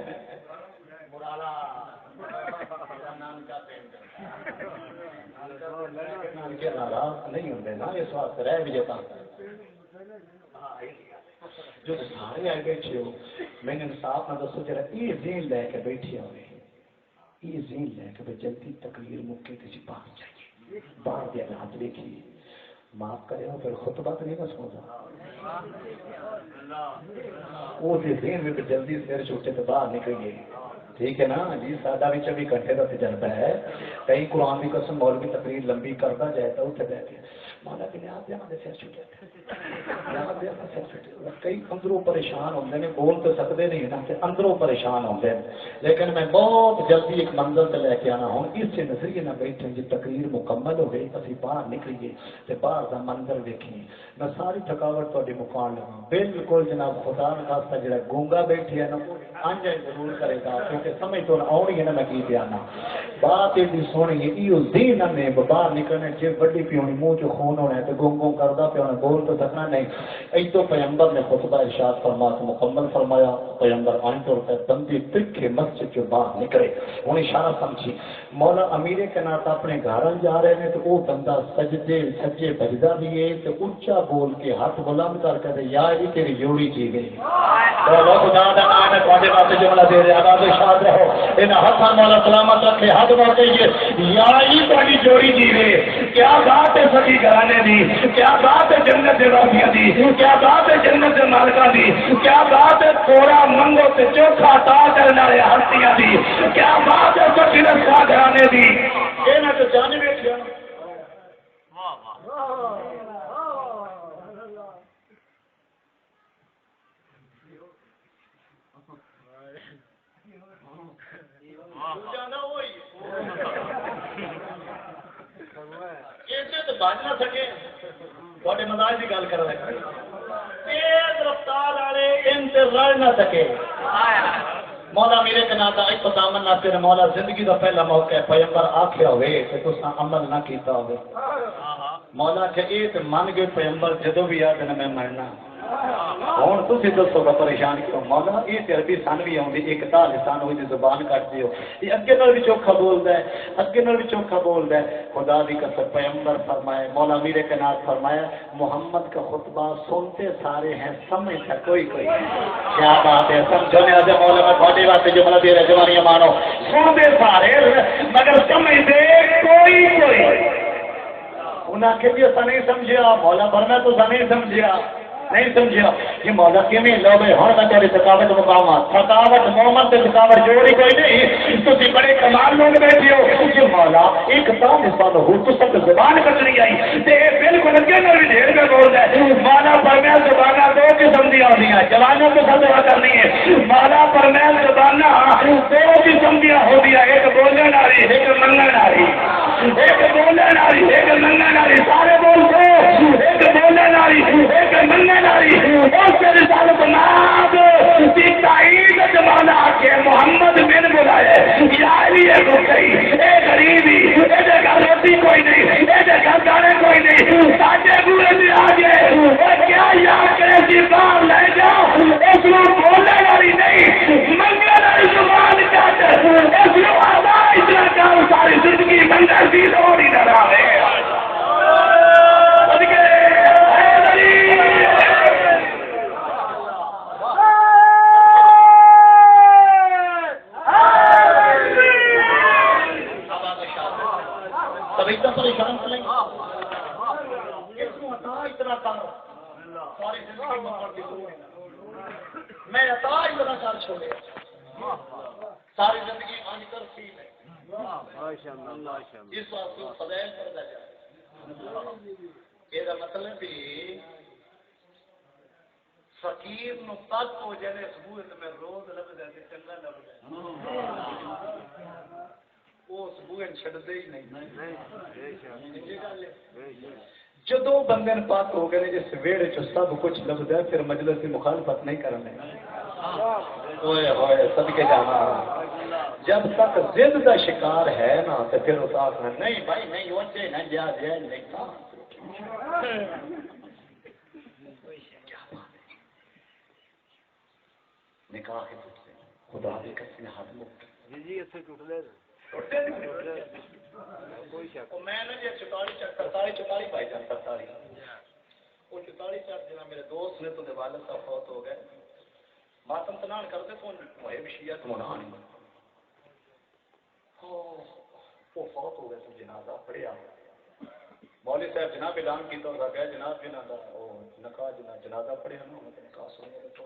نہیں ہوتے نا اس واسطے رہ بھی جاتا جو سارے آئے بیٹھے ہو میں نے انصاف نہ دسو جرا یہ ذہن لے کے بیٹھے ہوئے یہ ذہن لے کے جلدی تقریر مکے کسی باہر چاہیے باہر کے حالات دیکھیے معاف کرے پھر خطبہ تو نہیں نہ سوچا وہ ذہن میں جلدی سیر چھوٹے تو باہر نکلیے ٹھیک ہے نا جی سادہ بھی 24 گھنٹے کا تجربہ ہے کئی قرآن کی قسم مولوی تقریر لمبی کرتا جائے تو اتنے بیٹھ کے مانا کہ سر چھٹے کئی اندروں پریشان ہوتے ہیں بول تو سکتے نہیں نا اندروں پریشان ہوتے ہیں لیکن میں بہت جلدی ایک منزل سے لے کے آنا ہوں اس سے نظریے نہ بیٹھیں جی تقریر مکمل ہو گئی اسی باہر نکلیے تو باہر کا منظر دیکھیے میں ساری تھکاوٹ تاری مکان لگا بالکل جناب خدا نخواستہ جڑا گونگا بیٹھے ہے نا آنجا ضرور کرے گا کیونکہ سمجھ تو آنی ہے نا میں کی پیانا بات ایڈی سونی ہے یہ دین نے باہر نکلنے جی وڈی پیونی منہ چ خون ہونا ہے تو گونگوں کرتا پیا بول تو سکنا نہیں ای تو پیغمبر نے خطبہ ارشاد فرما کے مکمل فرمایا پیغمبر آئیں طور پر بندی ترکھے مسجد جو باہر نکلے انہیں اشارہ سمجھی مولا امیر کے نات اپنے گھر جا رہے ہیں تو وہ بندہ سجدے سجے بجدا بھی ہے تو اچا بول کے ہاتھ بلند کر کے یا جی تیری جوڑی کی گئی خدا دا نام ہے تواڈے واسطے جملہ دے رہے آباد شاد رہو انہاں ہتھاں مولا سلامت رکھے حد نہ کہیے یا ہی تواڈی جوڑی دی وے کیا بات ہے سخی گھرانے دی کیا بات ہے جنت دے واقعہ دی کیا بات ہے جنت دے مالکاں دی کیا بات ہے تھوڑا منگو تے چوکھا تا کرنے والے ہستیاں دی کیا بات ہے سخی رسوا گھرانے دی اے نہ تو جان بیٹھیا واہ واہ بچ نہ سکے تھوڑے مزاج کی گل کر رہے تیز رفتار والے ان سے رل نہ سکے مولا میرے کے ناتا ایک دامن ناصر مولا زندگی کا پہلا موقع ہے پیغمبر آخیا ہوئے کہ تساں عمل نہ کیتا ہوئے مولا کہ یہ تو من گئے پیغمبر جدو بھی آ دن میں مرنا ہوں تھی دسو گا پریشان کیوں مولا یہ عربی سن بھی آؤں ایک تا لسان ہوئی زبان کٹ دیو یہ اگے نال بھی چوکھا بولتا ہے اگے نال بھی چوکھا بولتا ہے خدا دی قسم پیغمبر فرمائے مولا میرے کے نات فرمایا محمد کا خطبہ سنتے سارے ہیں سمجھتا کوئی کوئی کیا بات ہے سمجھنے والے مولا میں تھوڑی بات جملہ دے رہے جوانیاں مانو سنتے سارے مگر سمجھتے کوئی کوئی انہیں آخر بھی ایسا نہیں سمجھا مولا فرمایا تو نہیں سمجھا نہیں سمجھا کہ مولا کیویں لو بھائی ہوں میں تیری تھکاوٹ مقام تھکاوٹ محمد سے تھکاوٹ جوڑی کوئی نہیں تھی بڑے کمال لوگ بیٹھے ہو کہ مولا ایک سال اس بات ہو تو سب زبان کٹنی آئی تے بالکل اگے نہ بھی ڈھیر میں بول رہا ہے مولا فرمایا زبانہ دو قسم دی آتی ہیں جوانوں کے ساتھ دعا کرنی ہے مولا فرمایا زبانہ دو قسم دی ہوتی ہے ایک بولنے والی ایک منگنے والی ایک بولنے والی ایک منگنے والی سارے بول دو ایک بولنے والی ایک منگنے محمد بن بلایا غریبی روٹی کوئی نہیں گھر کوئی نہیں کیا یاد کرے باہر لے جاؤ اس کو بولنے والی نہیں منگنے والی زبان ساری زندگی منگل کی اور ہی نہ رہے میں عطا اتنا کر چھوڑے ساری زندگی آج کر سی اس واسطے فضائل پڑھتا جائے یہ مطلب بھی فقیر نو تک ہو جائے سبوت میں روز لب جائے چنگا لب جائے وہ سبوت چھڑتے ہی نہیں جدو بندے پاک ہو گئے جس ویڑے چ سب کچھ لبدا ہے پھر مجلس کی مخالفت نہیں کرنے ہوئے ہوئے صدقے جانا جب تک ضد کا شکار ہے نا تو پھر اتار نہیں بھائی نہیں وہ نہ جا نہیں نکاح کے ٹوٹتے خدا دی قسم ہاتھ مک جی ایتھے ٹوٹ لے کوئی شک میں نے جی 44 پائی جان 44 وہ 44 جنا میرے دوست نے تو والد صاحب فوت ہو گئے ماتم تنان کرتے تو مہے بشیت منان وہ فوت ہو گئے تو جنازہ پڑھیا مولوی صاحب جناب اعلان کیتا اور گئے جناب جنازہ او نکاح جنازہ پڑھیا نا انہوں نے نکاح سنیا تو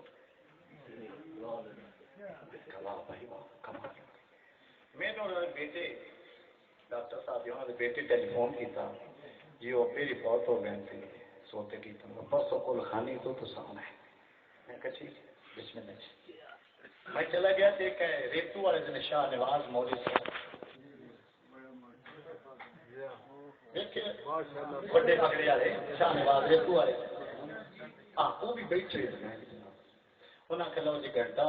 کلا بھائی واہ کمال میں نے بیٹے ڈاکٹر صاحب انہوں نے بیٹے ٹیلی فون کیتا جی وہ میری فوت ہو گئے تھے سوتے کی پرسوں کو لکھانی تو سامنے میں کہا ٹھیک بسم اللہ میں چلا گیا تھے کہ ریتو والے دن شاہ نواز مولوی صاحب بڑے پکڑے والے شاہ نواز ریتو والے ہاں وہ بھی بیٹھے انہوں نے کہا جی گھنٹہ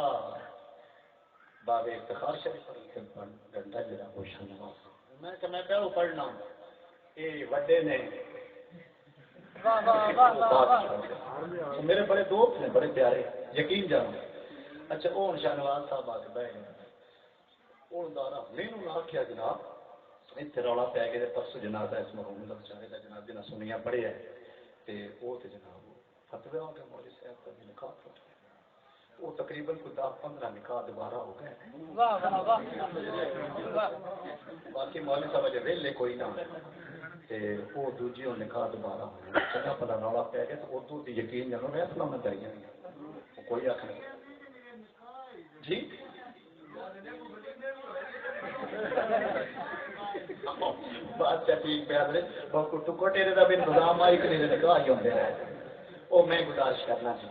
بابے افتخار شریف گھنٹہ جڑا وہ شاہ نواز میں کہا وہ پڑھنا یہ وڈے نے میرے بڑے دوست نے بڑے پیارے یقین جانا اچھا وہ شاہ نواز صاحب آ کے بہ گئے وہ مینو آخیا جناب اتنے رولا پی گئے پرسوں جنازہ اس محمد بچارے کا جناب جنہیں سنیا پڑھیا ہے وہ تو جناب فتوی ہو گیا مولوی صاحب کا بھی نکاح ٹوٹ گیا وہ تقریباً کوئی 10-15 نکاح دوبارہ ہو گئے باقی مولوی صاحب اجے ویلے کوئی نہ وہ دوجی ہوں نکاح دوبارہ ہو چنگا پلا رولا پی گیا تو اردو کی یقین جانو ریسل میں کری کوئی آخر جی بادشاہ ٹھیک پہ آدھے ٹکو ٹیرے کا بھی انتظام آئی کہ نکاح ہی ہوتے رہے وہ میں گزارش کرنا جی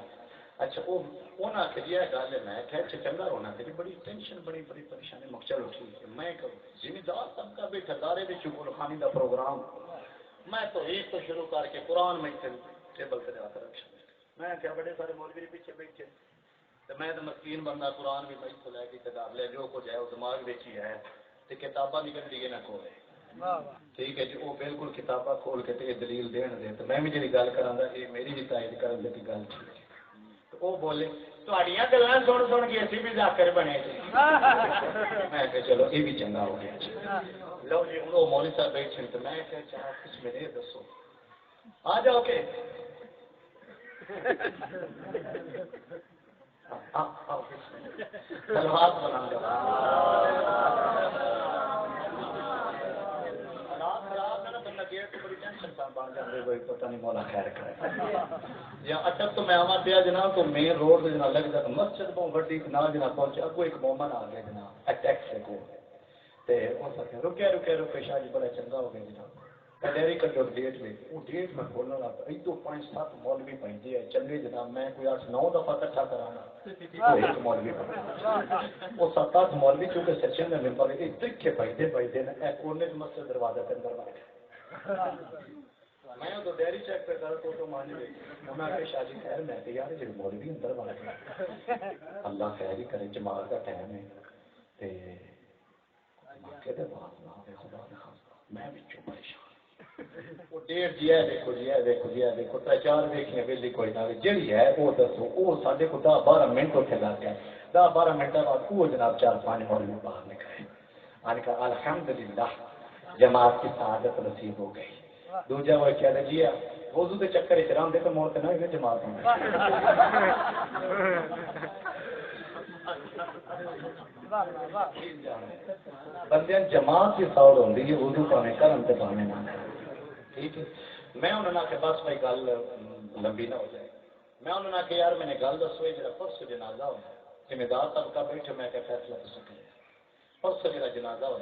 اچھا وہ نہ کریے گل میں کہ چنگا رونا تیری بڑی ٹینشن بڑی پریشانی مک چلو ٹھیک ہے میں زمیندار طبقہ بیٹھا دارے بھی چکول خانی کا پروگرام میں تو ایک تو شروع کر کے قرآن میں ٹیبل پہ جا کر رکھا میں کیا بڑے سارے مولوی پیچھے بیٹھے تو میں تو مسکین بندہ قرآن بھی میں تو لے کے کتاب لے جو کچھ ہے وہ دماغ بچ ہی ہے تو کتاباں نکل رہی ہے نہ کھولے ٹھیک ہے جی وہ بالکل کتاباں کھول کے تے دلیل دین دے تو میں بھی جی گل کراں گا یہ میری بھی تائید کرن دی گل ٹھیک ہے تو وہ بولے تہاڈیاں گلاں سن کے اسی بھی ذاکر بنے جی میں کہ چلو یہ بھی چنگا ہو گیا جی لو جی ہن وہ مولوی صاحب بیٹھے تو میں کہ چاہ کچھ میرے دسو آ جاؤ کہ سلوات بنا دو پتہ نہیں مولا خیر کرے یا اٹک تو میں آواں پیا جناب تو مین روڈ جناب لگ جاتا مسجد بہت بڑی نہ جناب پہنچا اگو ایک مومن آ گیا جناب اٹیک سے کو تے اس نے رکے شاہ جی بڑا چنگا ہو گیا جناب ڈیری کر جو ڈیٹ میں وہ ڈیٹ میں کھولنا لگا ایک تو 5-7 مولوی پہنچے ہے چنگے جناب میں کوئی 8-9 دفعہ اکٹھا کرانا وہ ایک مولوی وہ 7-8 مولوی چونکہ سچن میں ممبر ہے تکے پہنچے نا ایک کونے مسجد دروازے کے اندر بیٹھے میں تو ڈیری چیک پہ کر تو مان لے انہوں نے شاہ جی خیر میں کہ یار جی مولوی اندر بڑھ گیا اللہ خیر ہی کرے جماعت کا ٹائم ہے تے موقع تے بات نہ خدا نے میں بچوں پریشان وہ ڈیڑھ جی ہے دیکھو جی ہے دیکھو 3-4 ویکھیاں ویلی کوئی نہ جڑی ہے وہ دسو وہ ساڈے کو 10-12 منٹ اتنے لگ گیا 10-12 منٹوں بعد وہ جناب 4-5 مولوی باہر نکلے آنے کا الحمدللہ جماعت کی سعادت نصیب ہو گئی دوجا وہ کیا جی وضو کے چکر چرام دے تو موت نہ ہوئی جماعت میں بندے جماعت کی ساؤ ہوتی ہے وضو پانے کرم تے پانے نہ ٹھیک ہے میں انہوں نے کہ بس بھائی گل لمبی نہ ہو جائے میں انہوں نے کہ یار میں نے گل دسو جا پرسوں جنازہ ہوا ذمہ دار طبقہ بیٹھے میں کہ فیصلہ تو سکے پرسوں جا جنازہ ہوا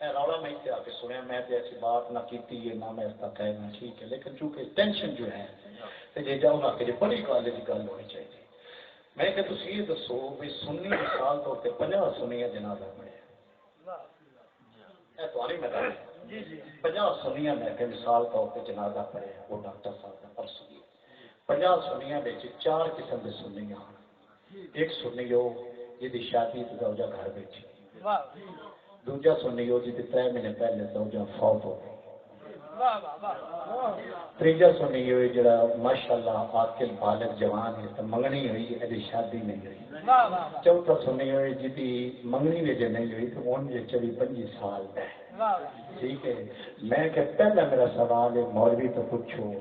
رولا میں اتنے آ کے سنیا میں ایسی بات نہ کی ہے نہ میں اس کا کہنا ٹھیک ہے لیکن چونکہ ٹینشن جو ہے تو جی جاؤ نہ کہ بڑی کالج کی گل ہونی چاہیے میں کہ تھی یہ دسو بھی سنی مثال طور پہ 50 سنیا جنازہ پڑھے میں 50 سنیا میں کہ مثال طور پہ جنازہ پڑھے وہ ڈاکٹر صاحب کا پرسوں 50 سنیا 4 قسم کے سنیا ایک سنی ہو جی شادی زوجہ گھر بیٹھی دوجا سنی ہو جی 3 مہینے پہلے زوجہ فوت ہو گئی تیجا سنی ہوئی جڑا ماشاءاللہ عاقل بالغ جوان ہے تو منگنی ہوئی ادی شادی نہیں ہوئی چوتھا سنی ہوئی جی منگنی میں جو نہیں ہوئی تو ان جو 24-25 سال ہے ٹھیک ہے میں کہ پہلا میرا سوال ہے مولوی تو پوچھو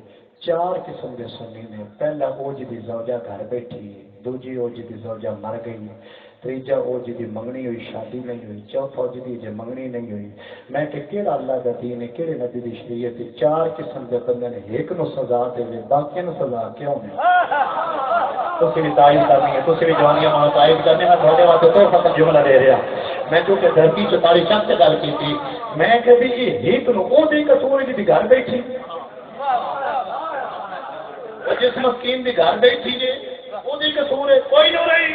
4 قسم کے سنی نے پہلا او جی دی زوجہ گھر بیٹھی دوجی او جی دی زوجہ مر گئی تیجا او جی دی منگنی ہوئی شادی نہیں ہوئی چوتھا او جی دی جو منگنی نہیں ہوئی میں کہ کیڑا اللہ دا دین ہے کیڑے نبی دی شریعت 4 قسم کے بندے نے ایک نو سزا دے باقی نو سزا کیوں نہیں تسی بھی تعریف کرنی ہے تسی بھی جوانیاں ماں تعریف کرنی میں تھوڑے واسطے تو فقط جملہ دے رہا میں کیونکہ دھرتی چ تاری شخص سے گل کی تھی میں کہ بھی یہ ایک نو او دے قصور دی گھر بیٹھی جس مسکین دی گھر بیٹھی جے او دی قصور ہے کوئی نہ رہی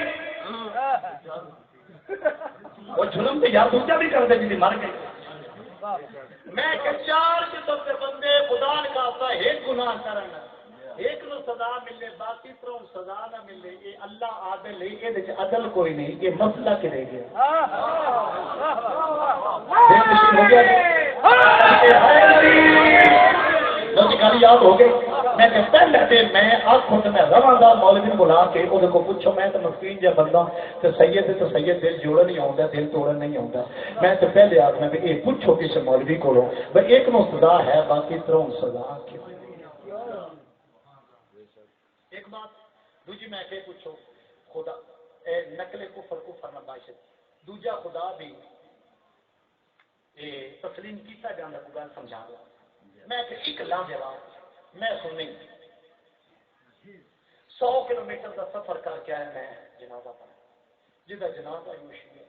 وہ ظلم تو یار دوسرا بھی کر دے جی مر گئی میں کہ 4 قسم کے بندے خدا نے کہا ایک گناہ کرنا ایک نو سزا ملے باقی طرح سزا نہ ملے یہ اللہ عادل ہے یہ عدل کوئی نہیں یہ مسئلہ کرے گا گل یاد ہو گئی میں کہ پہلے دن میں آخوں تو میں رواں مولوی بلا کے وہ کو پوچھو میں تو مسکین جا بندہ تو سید دل جوڑن نہیں آتا دل توڑن نہیں آتا میں تو پہلے آخنا بھی یہ پوچھو کسی مولوی کو بھائی ایک نو سزا ہے باقی طرح سزا کیوں ایک بات دوجی میں کہ پوچھو خدا نقل کفر نباشت دوجا خدا بھی تسلیم کیتا جانا کو گل سمجھا دو میں کہ ایک لاجواب میں سننی 100 کلومیٹر کا سفر کر کے آیا میں جنازہ پڑھا جہاں جنازہ یوشی ہے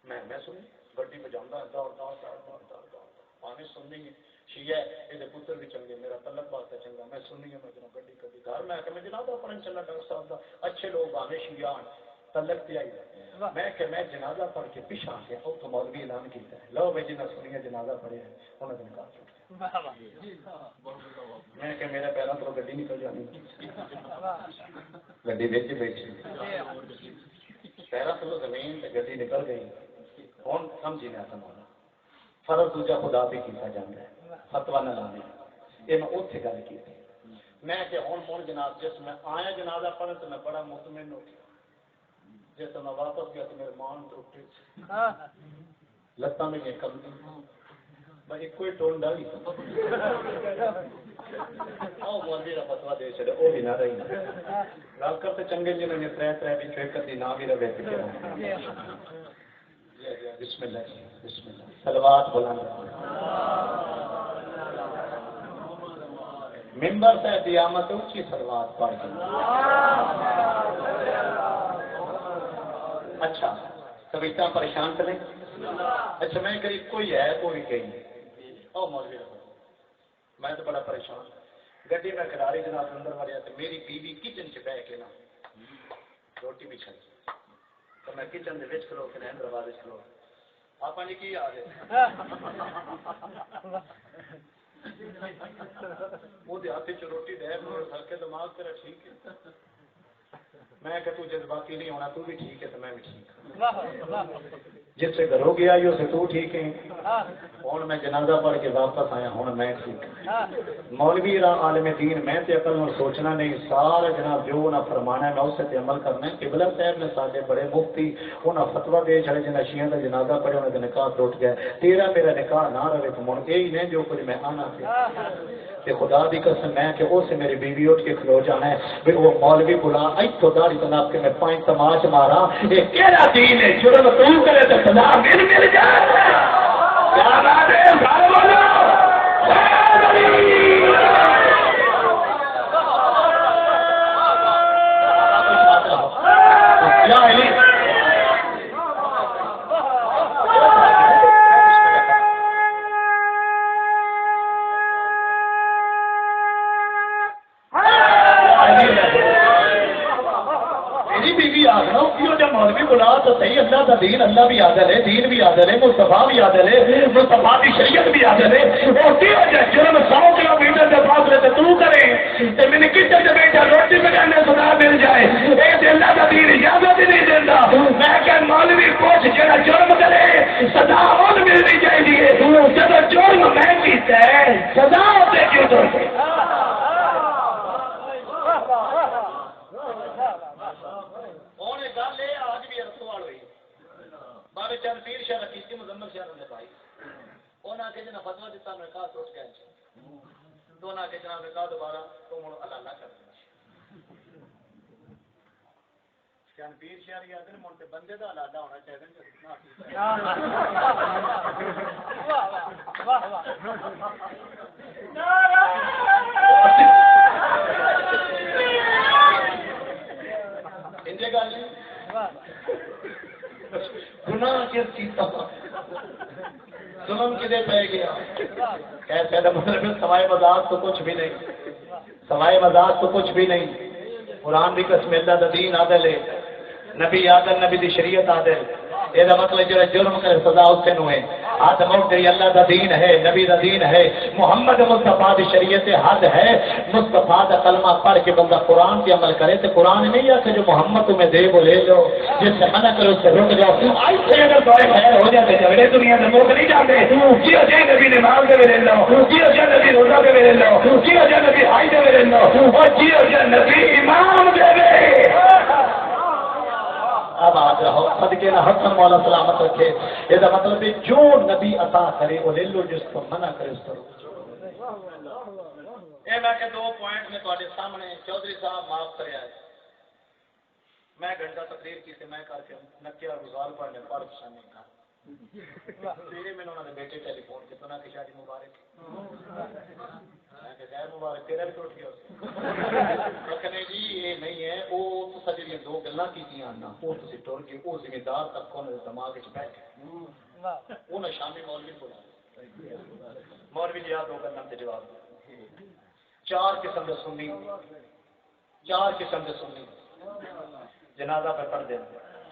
میں سنی گڈی بجاؤں دوڑ پانی سننی ہے شیعہ یہ پتر بھی چنگے میرا طلب واسطے چنگا میں سننی ہے میں گڈی کبھی گھر میں کہ میں جنازہ پڑھنے چلا ڈاکٹر صاحب کا اچھے لوگ آنے شیعہ تلک پہ آئی میں کہ میں جنازہ پڑھ کے پیچھے آ کے تو مولوی اعلان کیتا ہے لو بھائی جنہیں سنی جنازہ پڑھے ہیں انہوں نے نکال چکا میں کہ میرے پیروں تو گڈی نکل جانی گڈی بیچ بیٹھی پیروں تو زمین گڈی نکل گئی ہوں سمجھی نہ سمجھنا فرض دوجا خدا بھی کیتا جاتا ہے فتوا نہ لانے یہ میں اتنے گل کی میں کہ ہوں جناب جس میں آیا جنازہ پڑھنے تو میں بڑا مطمئن ہو گیا جس میں واپس گیا تو میرے مان ٹوٹے لتاں میں کم میں ایک ہی ٹون ڈالی مولوی کا فتوا دے چلے وہ بھی نہ رہی گل کرتے چنگے جنہوں نے 3 بھی چوکر دی نہ بھی رہے بسم اللہ بسم اللہ صلوات بلند ممبر سے قیامت اونچی صلوات پڑھ کے اچھا کبیتا پریشان کریں اچھا میں کہیں کوئی ہے کوئی کہیں او مولوی میں تو بڑا پریشان گڈی میں کھڑاری جناب اندر وڑیا تو میری بیوی کچن چ بہ کے نا روٹی بھی چھڑی تو میں کچن دے وچ کھلو کے دروازے کھلو آپ نے کی آ گئے وہ ہاتھ چ روٹی دے کے دماغ تیرا ٹھیک ہے میں کہ تو جذباتی نہیں ہونا تو بھی ٹھیک ہے تو میں بھی ٹھیک جس سے گھروں گیا ہی اسے تو ٹھیک ہے ہوں میں جنازہ پڑھ کے واپس آیا ہوں میں ٹھیک مولوی عالم دین میں تے عقل میں سوچنا نہیں سارا جناب جو انہیں فرمانا ہے میں اس سے عمل کرنا ہے قبلہ صاحب نے سارے بڑے مفتی انہیں فتوا دے چھڑے جنہیں شیعہ کا جنازہ پڑھے انہیں نکاح ٹوٹ گیا تیرا میرا نکاح نہ رہے تو من یہی نہیں جو کچھ میں آنا تھا کہ خدا دی قسم میں کہ اس سے میری بیوی اٹھ کے کھلو جانا ہے بھی وہ مولوی بلا ایتھوں داڑھی تناب کے میں 5 تماچ مارا یہ کیڑا دین ہے جرم تو کرے تو سزا مل جائے کیا بات ہے گھر والو کیا ہے مولوی بلا تو صحیح اللہ کا دین اللہ بھی عادل ہے دین بھی عادل ہے مصطفیٰ بھی عادل ہے مصطفیٰ کی شریعت بھی عادل ہے اور جرم 100 کلومیٹر کے فاصلے سے تو کرے میں نے کچن سے بیٹھا روٹی بجانے سزا مل جائے ایک اللہ کا دین اجازت ہی نہیں دیتا میں کہ مولوی پوچھ جڑا جرم کرے سزا اور ملنی چاہیے جب جرم میں کیتا ہے سزا ہوتے نے کہا تو اٹھ گئے دونوں کے جناب نے کہا دوبارہ تم اللہ اللہ کر دیا پیر شہر یاد ہے من بندے کا اللہ ہونا چاہیے گناہ کس چیز کا ظلم کدے پہ گیا ایسے مطلب سوائے مذاق تو کچھ بھی نہیں سوائے مذاق تو کچھ بھی نہیں قرآن بھی قسم اللہ دا دین عادل ہے نبی عادل نبی دی شریعت عادل یہ مطلب جو جرم کرے سزا اس سے نو ہے آدم تیری اللہ دا دین ہے نبی دا دین ہے محمد مصطفیٰ دی شریعت حد ہے مصطفیٰ دا کلمہ پڑھ کے بندہ قرآن کی عمل کرے تو قرآن نہیں ہے کہ جو محمد تمہیں دے وہ لے لو جس سے منع کرو اس سے رک جاؤ ایسے اگر دورے خیر ہو جاتے جھگڑے دنیا سے موقع نہیں جاتے جی اجے نبی نماز دے لے لو جی اجے نبی روزہ دے لے لو جی اجے نبی حج دے لے لو اور جی اجے نبی امام دے اب آ جاؤ صدقے نہ حسن مولا سلامت رکھے یہ مطلب ہے جو نبی عطا کرے وہ لے لو جس کو منع کرے اس کو یہ میں کہ 2 پوائنٹ میں تھوڑے سامنے چودھری صاحب معاف کرے آئے میں گھنٹہ تقریر کی سے میں کر کے نکیا گزار پڑھنے پڑھ شامل کر میرے میں انہوں نے بیٹے ٹیلی فون کے تو نہ کہ شادی مبارک مبارک تیرا بھی ٹوٹ گیا کہنے جی یہ نہیں ہے وہ تو جی 2 گلا کی وہ ٹر کے وہ ذمہ دار تک دماغ بیٹھے انہیں شامی مولوی بولا مولوی جی 2 گلوں کے جواب 4 قسم کے سنی 4 قسم کے سنی جنازہ پہ پڑھ دیں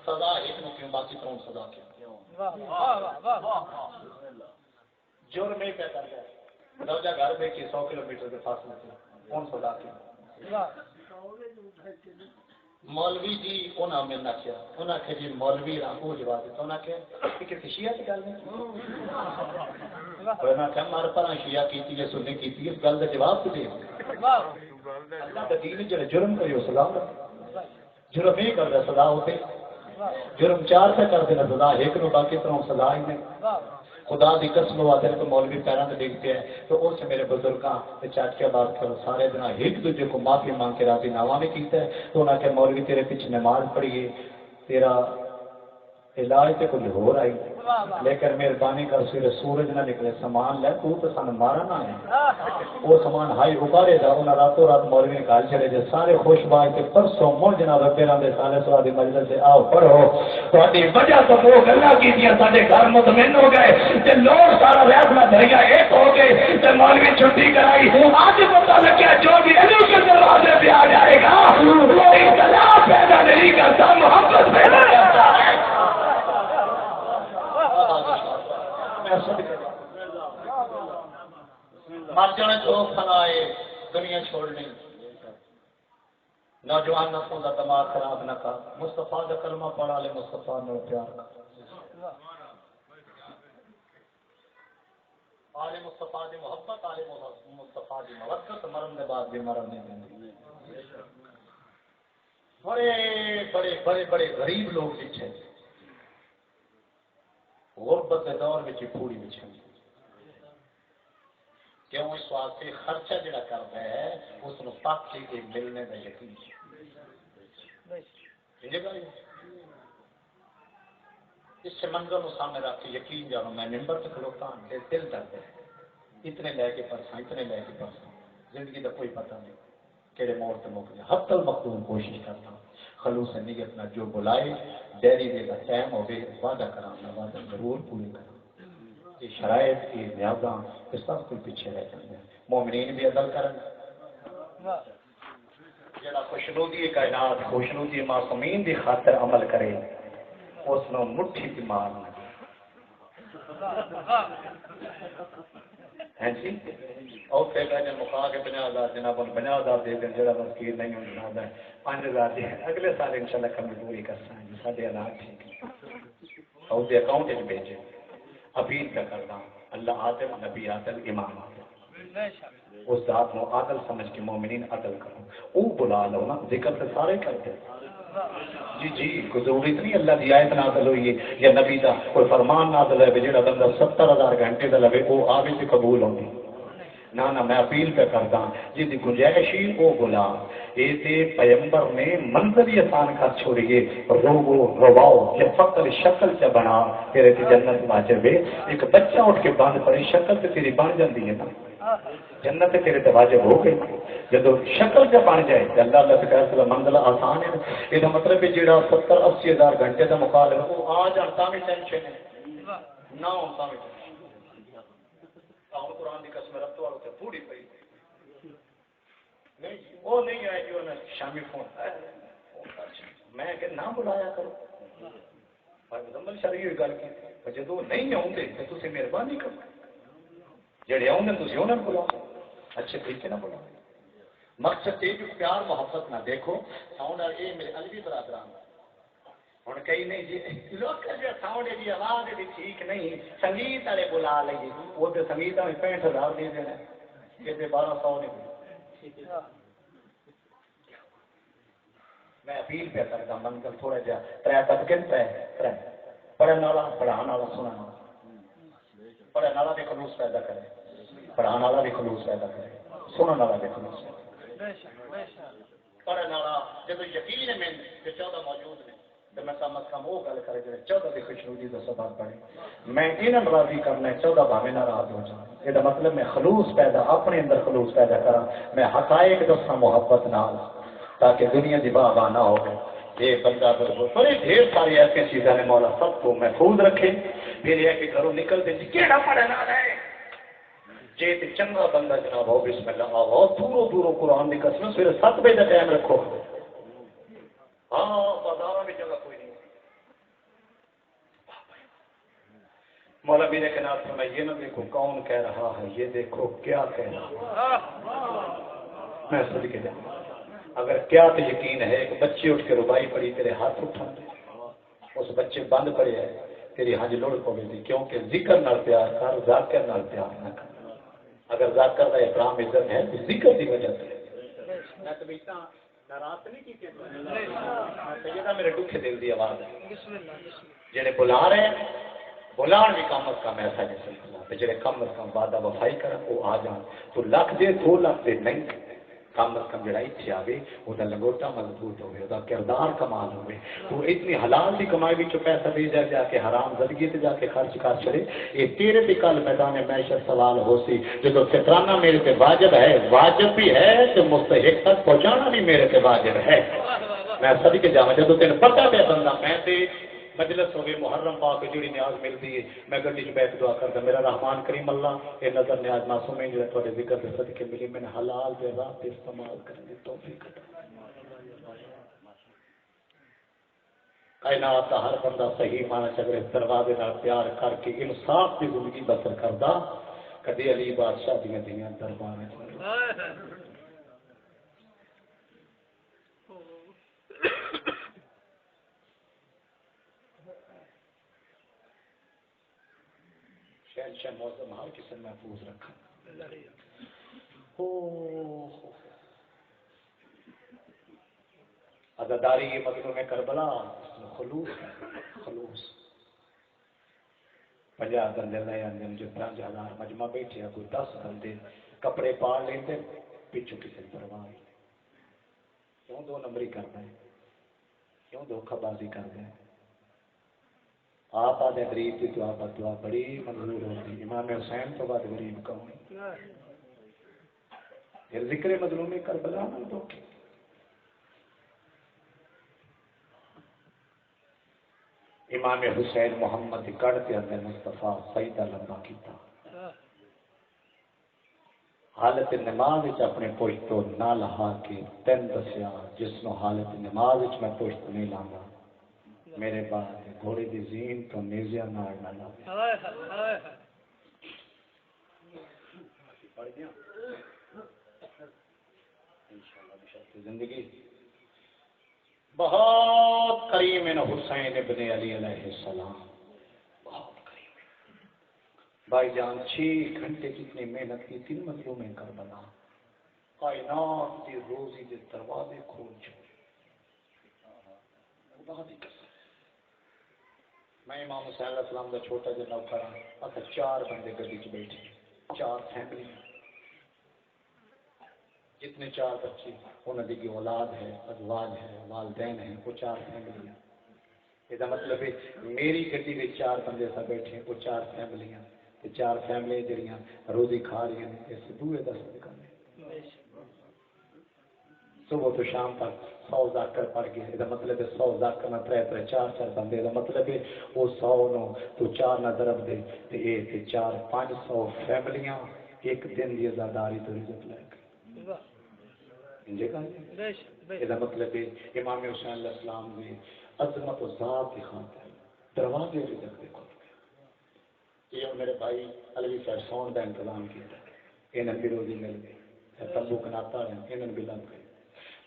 سزا ایک نو کیوں باقی کون سزا کیوں جرم ہی پہ کر گیا روزہ گھر بیٹھی 100 کلومیٹر کے فاصلے سے کون سزا کیوں مولوی جی انہوں نے نہ کیا انہوں نے جی مولوی وہ جواب دیتا انہوں نے کہ کسی شیعہ کی گل نہیں کہ مار پر شیعہ کی سنی کی اس گل کا جواب تو دے اللہ کا دین جڑے جرم کری وہ سزا جرم نہیں کر رہا سزا ہوتے جرم 4 پہ کر دینا سزا ایک نو باقی طرح سزا ہی نہیں خدا دی قسم وعدے تو مولوی پیروں سے دیکھتے ہیں تو اس میرے بزرگاں چاچیا بات کرو سارے دن ایک دوسرے کو معافی مانگ کے راضی نامہ بھی کیتا ہے تو انہوں نے کہ مولوی تیرے پیچھے نماز پڑھیے تیرا علاج تے کوئی ہو رہا ہے لیکن مہربانی کر سویرے سورج نہ نکلے سامان لے تو سن مارا نہ ہے وہ سامان ہائی ابارے دا انہاں راتوں رات مولوی نے کہا چلے جے سارے خوش باز کے پرسوں مڑ جناب پیراں دے سالے سوا دی مجلس سے آؤ پڑھو تہاڈی وجہ تو وہ گلاں کیتیاں ساڈے گھر مطمئن ہو گئے تے لوگ سارا فیصلہ دریا ایک ہو گئے تے مولوی چھٹی کرائی اج پتہ لگیا جو بھی علی کے دروازے پہ آ جائے گا وہ اختلاف پیدا نہیں کرتا محبت پیدا کرتا ہے مر جانے تو فنائے دنیا چھوڑنی نوجوان نسل کا دماغ خراب نہ کر مصطفیٰ کا کلمہ پڑھا لے مصطفیٰ نے پیار کر آل مصطفیٰ دی محبت آل مصطفیٰ دی موقت مرن کے بعد بھی مرن نہیں دیں بڑے بڑے بڑے بڑے غریب لوگ پیچھے غربت کے دور میں پوری بچھے کیوں اس واسطے خرچہ جڑا کرتا ہے اس کو پاکی کے ملنے کا یقین اس سے منظر سامنے رکھ کے یقین جانو میں ممبر سے کھلوتا ہوں دل درد ہے اتنے لے کے پرساں اتنے لے کے پرساں زندگی کا کوئی پتہ نہیں کہڑے موڑ سے موقع جائے حتی المقدور کوشش کرتا ہوں خلوص نیت نہ جو بلائے ڈیری دے کا ٹائم ہو گئے وعدہ کرانا وعدہ ضرور پورے کرنا یہ شرائط کی نیازاں یہ سب کوئی پیچھے رہ جاتے ہیں مومنین بھی عدل کرن جڑا خوشنودی کائنات خوشنودی معصومین دی خاطر عمل کرے اس نو مٹھی کی مار ہیں جی اور پھر کہنے مقا کے 50,000 جناب 50,000 دے دیں جڑا مسکین نہیں ہوں جناب 5,000 دے اگلے سال انشاءاللہ کمی پوری کر سائیں جی ساڈے حالات ٹھیک اور دے اکاؤنٹ وچ بھیجے اپیل کا کردا اللہ عادل نبی عادل امام عادل اس ذات نو عادل سمجھ کے مومنین عدل کرو او بلا لو نا ذکر تے سارے کرتے جی جی کوئی ضروری نہیں اللہ کی آیت نازل ہوئی ہے یا نبی کا کوئی فرمان نازل ہے جہاں بندہ 70,000 گھنٹے کا لگے وہ آگے سے قبول ہوگی نہ میں اپیل پہ کرتا جی دی گنجائش ہی وہ غلام یہ تے پیمبر نے منظر ہی آسان کر چھوڑیے روو رواؤ یا فقر شکل سے بنا تیرے تے جنت واجب ہے ایک بچہ اٹھ کے بند پڑے شکل سے تیری بن جاتی ہے نا جنت تیرے تے واجب ہو گئی جب شکل سے بن جائے تو اللہ اللہ سے کہہ منزل آسان ہے یہ مطلب ہے جہاں 70-80 گھنٹے کا مقابلہ وہ آ جاتا بھی ٹینشن ہے نہ ہوتا بھی قرآن کی قسم رب تو والوں سے پوری پی نہیں وہ نہیں آئے جو شامی فون میں کہ نہ بلایا کرو شرعی ہوئی گل کی جب وہ نہیں آؤں تو تھی مہربانی کرو جڑے آؤں تھی انہوں نے بلاؤ اچھے طریقے نہ بلاؤ مقصد یہ جو پیار محبت نہ دیکھو ساؤنڈ یہ میرے الوی برادران ہوں کئی نہیں جی لوگ ساؤنڈ کی آواز بھی ٹھیک نہیں سنگیت والے بلا لیے وہ تو سنگیت میں 65,000 دے دینا کسی 1200 نہیں میں اپیل پہ کرتا من کر تھوڑا جہا تر طبقے پڑھنے والا پڑھانے والا سننے والا پڑھنے والا بھی خلوص پیدا کرے پڑھانے والا بھی خلوص پیدا کرے سننے والا بھی خلوص پیدا کرے پڑھنے والا جب یقین ہے میں 14 موجود نے تو میں کم از کم وہ گل کرے جو 14 کی خوشنودی کا سبب بنے میں انہوں راضی کرنا 14 بھاوے ناراض ہو جاؤں یہ مطلب میں خلوص پیدا اپنے اندر خلوص پیدا کرا میں حقائق دساں محبت نال تاکہ دنیا کی واہ واہ نہ ہو یہ بندہ بالکل بڑے ڈھیر ساری ایسی چیزیں نے مولا سب کو محفوظ رکھے پھر یہ کہ گھروں نکلتے جی کیڑا پڑھنا ہے جی تو چنگا بندہ جناب ہو بسم اللہ آؤ دوروں دوروں قرآن کی قسم سویرے 7 بجے کا ٹائم رکھو ہاں بازار میں جگہ کوئی نہیں مولا میرے کے نام میں یہ نہ دیکھو کون کہہ رہا ہے یہ دیکھو کیا کہہ رہا میں سد کے جاؤں اگر کیا تو یقین ہے کہ بچے اٹھ کے ربائی پڑی تیرے ہاتھ اٹھا اس بچے بند پڑے ہے تیری ہنج لڑ پوے گی کیونکہ ذکر نال پیار کر ذاکر نال پیار نہ کر اگر ذاکر کا احترام عزت ہے تو ذکر کی وجہ سے ناراض نہیں کی سیدہ میرے ڈوکھے دل دی آواز ہے جڑے بلا رہے ہیں بلان بھی کم از کم ایسا جیسے جڑے کم از کم وعدہ وفائی کرن وہ آ جان تو لکھ دے 2 لاکھ دے نہیں کم از کم جڑا اتنے آئے وہ لنگوٹا مضبوط ہوئے وہ کردار کمال ہوئے تو اتنی حلال کی کمائی بھی پیسہ دے جا کے حرام زدگی تے جا کے خرچ کر چڑے یہ تیرے بھی کل میدان معیشت سوال ہو سی جب فطرانہ میرے تے واجب ہے واجب بھی ہے تو مستحق تک پہنچانا بھی میرے تے واجب ہے میں سد کے جاؤں جب تین پتا پہ بندہ میں مجلس ہوگی محرم پا کے جڑی نیاز ملتی ہے میں گڈی چ بیٹھ دعا کرتا میرا رحمان کریم اللہ یہ نظر نیاز معصوم جو تھوڑے ذکر کے صدقے ملی میں نے حلال دے راہ استعمال کرنے کی توفیق کائنات کا ہر بندہ صحیح مانا چاہے دروازے نال پیار کر کے انصاف کی زندگی بسر کردا کدی علی بادشاہ دیاں دیاں دربار شہنشاہ موسم ہر کسی محفوظ رکھا عزاداری یہ مظلوم کربلا خلوص خلوص 50 بندے لے آتے ہیں جو 5,000 مجمع بیٹھے کوئی 10 بندے کپڑے پا لیتے پچھو کسی پرواہ کیوں 2 نمبری کرتے ہیں کیوں دھوکہ بازی کرتے ہیں آپ آدھے غریب کی دعا بدعا بڑی منظور ہوتی امام حسین تو بعد غریب کون پھر ذکر مظلومی کربلا نہ دھوکے امام حسین محمد گڑھ کے اندر مصطفیٰ سیدہ لمبا کیتا حالت نماز اپنے پشت تو نہ لہا کے 3 دسیا جس نو حالت نماز میں پشت نہیں لانا میرے بعد گھوڑے دی زین تو نیزیاں نال نہ لاوے زندگی بہت کریم ہے حسین ابن علی علیہ السلام بہت کریم ہے بھائی جان 6 گھنٹے کتنی محنت کی 3 مظلوم کربلا کائنات کی روزی کے دروازے کھول چھوڑے اللہ دی قسم میں امام حسین علیہ السلام کا چھوٹا جا نوکر ہاں اچھا 4 بندے گڈی چ بیٹھے 4 فیملی جتنے 4 بچے انہوں کی اولاد ہے ازواج ہے والدین ہیں وہ 4 فیملی ہیں یہ مطلب ہے میری گڈی میں 4 بندے سا بیٹھے وہ 4 فیملیاں 4 فیملی جڑیاں روزی کھا رہی ہیں اس دوے دا صدقہ صبح تو شام تک 100 ذاکر پڑھ گئے یہ مطلب ہے 100 ذاکر میں 3 4 بندے کا مطلب ہے وہ 100 نو تو 4 نہ ضرب دے تے اے تے 4 500 فیملیاں ایک دن دی عزاداری تو رزق لے کے انجے کا یہ مطلب ہے امام حسین علیہ السلام دی عظمت و ذات کی خاطر دروازے رزق دے کھول گئے یہ میرے بھائی علوی صاحب سون کا انتظام کیا انہوں بھی روزی مل گئی تبو کناتا رہے انہوں بھی لگ گئے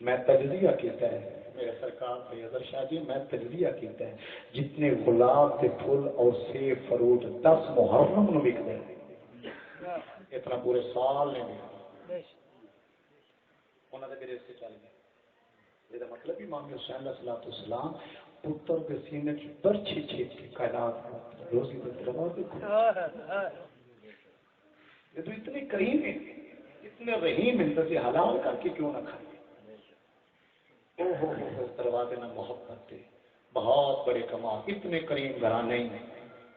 میں تجزیہ کیتا ہے میرے سرکار فیضر شاہ جی میں تجزیہ کیتا ہے جتنے گلاب کے پھول اور سیب فروٹ 10 محرم نو بک دے اتنا پورے سال نہیں بکا انہوں نے میرے سے چل گئے یہ مطلب امام حسین علیہ السلام پتر کے سینے کی برچھی چھیپ کی کائنات روزی کے دروازے یہ تو اتنے کریم ہیں اتنے رحیم ہیں تو حلال کر کے کیوں نہ کھائیں دروازے میں محبت تھے بہت بڑے کمال اتنے کریم گھرانے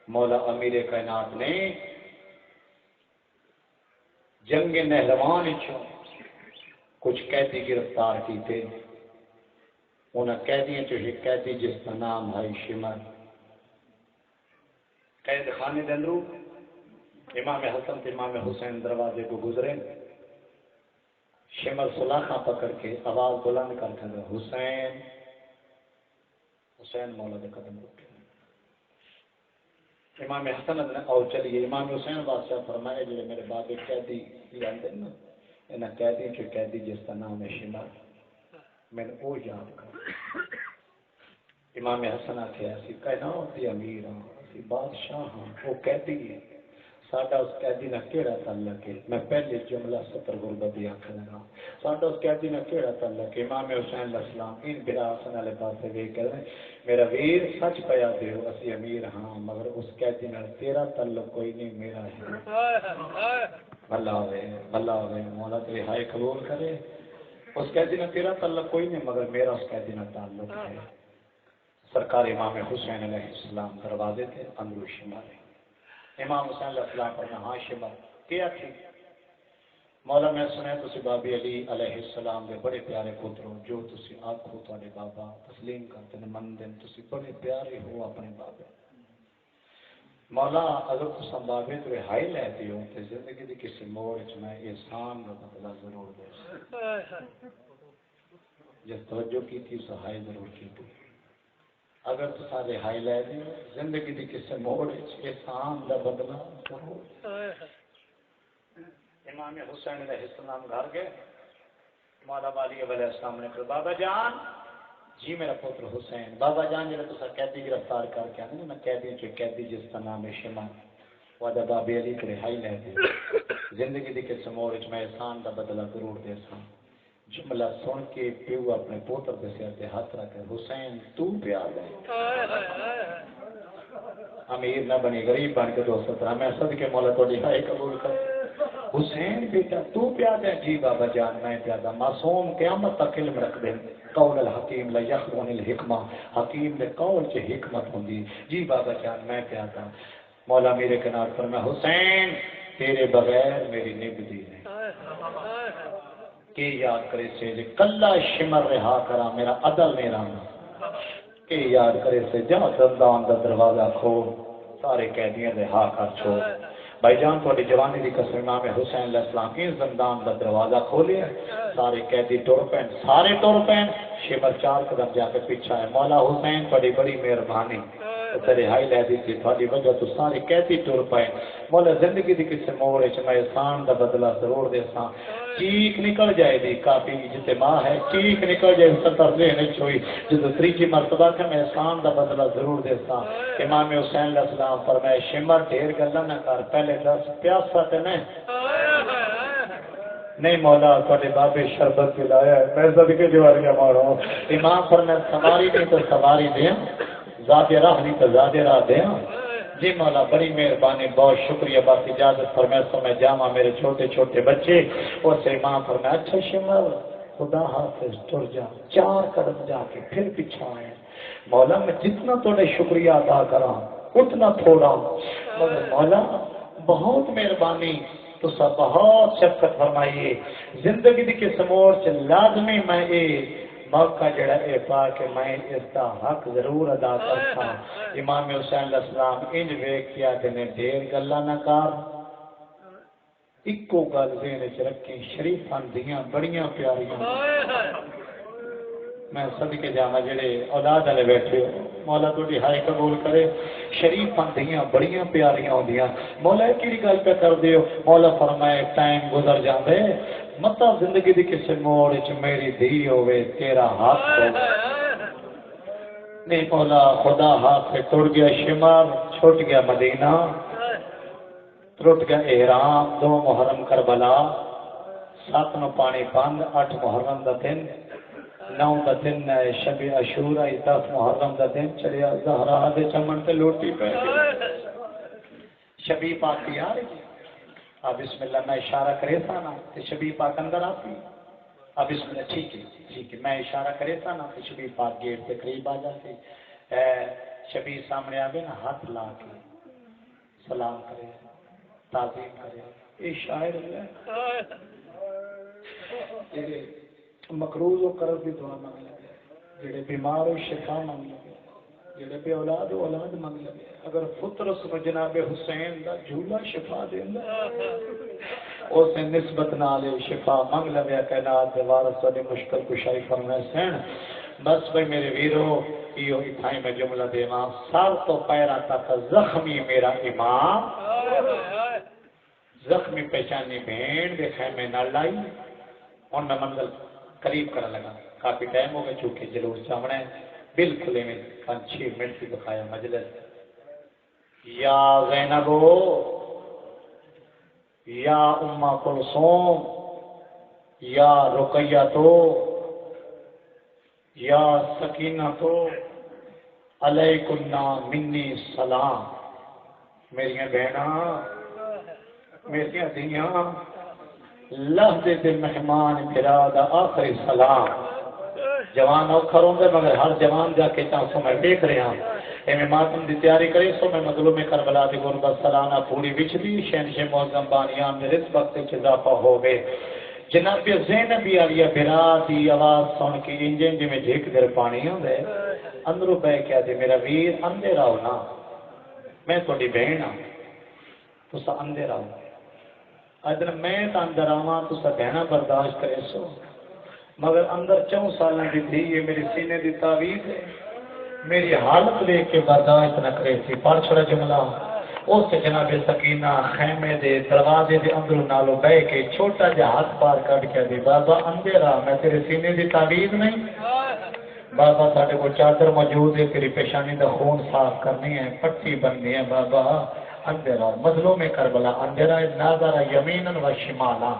مولا امیر کائنات نے جنگ نہروان کچھ قیدی گرفتار کی تھے انہیں قیدیوں جو ایک قیدی جس کا نام ہے شمر قید خانے کے اندر امام حسن تے امام حسین دروازے کو گزرے شمر سلاخاں پکڑ کے آواز بلند کر کے حسین حسین مولا دے قدم رکھے امام حسن نے او چلیے امام حسین بادشاہ فرمائے جو میرے بابے قیدی لاندے نا انہاں قیدی کے قیدی جس کا نام ہے شمر میں نے وہ یاد کر امام حسن آخیا اسی کائنات دی امیر ہاں اسی بادشاہ ہاں وہ قیدی ہے ساڈا اس قیدی نہ کیڑا تعلق ہے میں پہلے جملہ سطر غربت دی آکھ لگا ساڈا اس قیدی نہ کیڑا تعلق ہے امام حسین علیہ السلام ان بلا حسن والے پاسے ویکھ کے میرا ویر سچ پیا دیو اسی امیر ہاں مگر اس قیدی نال تیرا تعلق کوئی نہیں میرا ہے اللہ ہوئے مولا تیری ہائے قبول کرے اس قیدی نال تیرا تعلق کوئی نہیں مگر میرا اس قیدی نال تعلق ہے سرکار امام حسین علیہ السلام دروازے تھے اندر شمار امام حسین علیہ السلام پر میں ہاں شمار کیا تھی مولا میں سنے تسی بابی علی علیہ السلام دے بڑے پیارے پتروں جو تسی آکھو تواڈے بابا تسلیم کرتے ہیں من دن تسی بڑے پیارے ہو اپنے بابے مولا اگر تساں بابے تو رہائی لے دیو تے زندگی دی کسی موڑ وچ میں احسان دا بدلہ ضرور دے جس توجہ کی تھی سہائی ضرور کی تھی اگر تساں رہائی لے دیو زندگی دی کسی موڑ وچ احسان دا بدلہ ضرور امام حسین علیہ السلام گھر گئے مولا والی علیہ السلام نے کہا بابا جان جی میرا پتر حسین بابا جان جب تصا قیدی گرفتار کر کے آنے میں قیدی چ قیدی جس کا نام ہے شمع وعدہ بابی علی کی رہائی لے دی زندگی دی کس موڑ وچ میں احسان دا بدلہ ضرور دے سا جملہ سن کے پیو اپنے پوتر کے سر تے ہاتھ رکھ کے حسین تو پیا دے امیر نہ بنی غریب بن کے دوست میں صدقے مولا تہاڈی ہائے قبول کر حسین بیٹا تو پیادا ہے جی بابا جان میں پیادا معصوم قیامت تک علم رکھ دے قول الحکیم لا یخون الحکمہ حکیم دے قول چ حکمت ہوندی جی بابا جان میں پیادا مولا میرے کنار پر میں حسین تیرے بغیر میری نبدی نہیں کہ یاد کرے سے کلا شمر رہا کرا میرا عدل نہیں رہا کہ یاد کرے سے جا زندان دا دروازہ کھول سارے قیدیاں رہا کر چھوڑ بھائی جان تھوڑی جوانی دی قسم امام حسین علیہ السلام کی زندان دا دروازہ کھولے سارے قیدی ٹر پین سارے ٹر پین شمر 4 قدم جا کے پیچھا ہے مولا حسین بڑی بڑی مہربانی رہائی لے دی تھی تھوڑی وجہ تو سارے قیدی ٹر پائے مولا زندگی دی کسی موڑ وچ میں احسان دا بدلہ ضرور دے سا چیخ نکل جائے دی کافی جتے ماں ہے چیخ نکل جائے سطر ذہن وچ ہوئی جدو تیجی مرتبہ کہ میں احسان دا بدلہ ضرور دے سا امام حسین علیہ السلام فرمائے شمر ڈھیر گلا نہ کر پہلے دس پیاسا تے نہیں نہیں مولا تھوڑے بابے شربت پلایا ہے میں صدقے دیواریاں مارا ہوں امام پر میں سواری نہیں تو سواری دیا زیادہ راہ نہیں تو زیادہ راہ دیا جی مولا بڑی مہربانی بہت شکریہ بات اجازت فرمائے تو میں جاما میرے چھوٹے چھوٹے بچے اور سے امام فرمایا اچھا شمر خدا حافظ ٹر جا 4 قدم جا کے پھر پیچھے آئے مولا میں جتنا تھوڑے شکریہ ادا کرا اتنا تھوڑا مگر مولا بہت مہربانی تو سب بہت شفقت فرمائیے زندگی دی کے سموڑ سے لازمی میں موقع جڑا اے پا کہ میں اس کا حق ضرور ادا کرتا امام حسین علیہ السلام انج ویکھ کیا کہ نے ڈھیر گلاں نہ کر اکو گل ذہن وچ رکھی شریفاں دیاں بڑیاں پیاریاں میں صدقے جاواں جڑے اولاد والے بیٹھے ہو مولا تہاڈی ہائے قبول کرے شریفاں دیاں بڑیاں پیاریاں ہوندیاں مولا کی گل پہ کر دیو مولا فرمائے ٹائم گزر جاندے مطلب زندگی دی کسی موڑ وچ میری دھی ہوے تیرا ہاتھ ہو نہیں مولا خدا ہاتھ سے ٹر گیا شمار چھوٹ گیا مدینہ ٹوٹ گیا احرام 2 محرم کربلا 7 نو پانی بند 8 محرم دا دن 9 دا دن شب عاشورا 10 محرم دا دن چڑیا زہرا دے چمن تے لوٹی پے گئی شبی پاک آ رہی اب بسم اللہ میں اشارہ کرے تھا نا تے شبی پاک اندر آتی اب بسم اللہ ٹھیک ہے میں اشارہ کرے تھا نا تے شبی پاک گیٹ کے قریب آ جاتی شبی سامنے آوے نا ہاتھ لا کے سلام کرے تعظیم کرے یہ شاعر ہے مقروض و قرض کی دعا مانگ لگے جڑے بیمار ہو شفا مانگ لگے جڑے بے اولاد ہو اولاد مانگ لگے اگر فطر اس میں جناب حسین دا جھولا شفا دیندا اس نسبت نال شفا مانگ لگے کائنات دے وارث دی مشکل کشائی فرمائے سین بس بھائی میرے ویرو یہ اتھائی میں جملہ دے امام سال تو پیرا تک زخمی میرا امام زخمی پہچانی بھین دے خیمے نہ لائی اور نہ منزل قریب کرنے لگا کافی ٹائم ہو گیا چونکہ جلوس سامنے بالکل میں 5-6 منٹ کی دکھایا مجلس یا زینبو یا ام کلثوم یا رقیہ تو یا سکینہ تو علیکنا منی سلام میری بہناں میری دھیاں لفظ دے مہمان میرا دا آخری سلام جوان اوکھر ہوں گے مگر ہر جوان جا کے چاہوں میں دیکھ رہے ہیں اے ماتم دی تیاری کرے سو میں مظلوم کربلا دی غربت سلانہ پوری وچ دی شہنشاہ معظم بانیان میرے اس وقت اضافہ ہو گئے جناب زینبی علیہ بھرا دی آواز سن کے انجن جی میں جھیک در پانی ہوں گے اندروں بہ کیا دے میرا ویر اندھیرا ہونا میں تھوڑی بہن ہوں تو سا اندھیرا ہوں ادھر میں تا اندر آواں تو سا بہنا برداشت کرے سو مگر اندر 4 سالوں کی تھی یہ میری سینے دی تعویذ ہے میری حالت دیکھ کے برداشت نہ کرے سی پڑھ چھوڑا جملہ اس جناب سکینہ خیمے دے دروازے دے اندر نالو بہ کے چھوٹا جہا ہاتھ پار کٹ کے دے بابا اندھیرا میں تیرے سینے دی تعویذ نہیں بابا ساڈے کو چادر موجود ہے تیری پیشانی دا خون صاف کرنی ہے پٹی بننی ہے بابا اندھیرا مظلوم کربلا اندھیرا ناظر یمینا و شمالا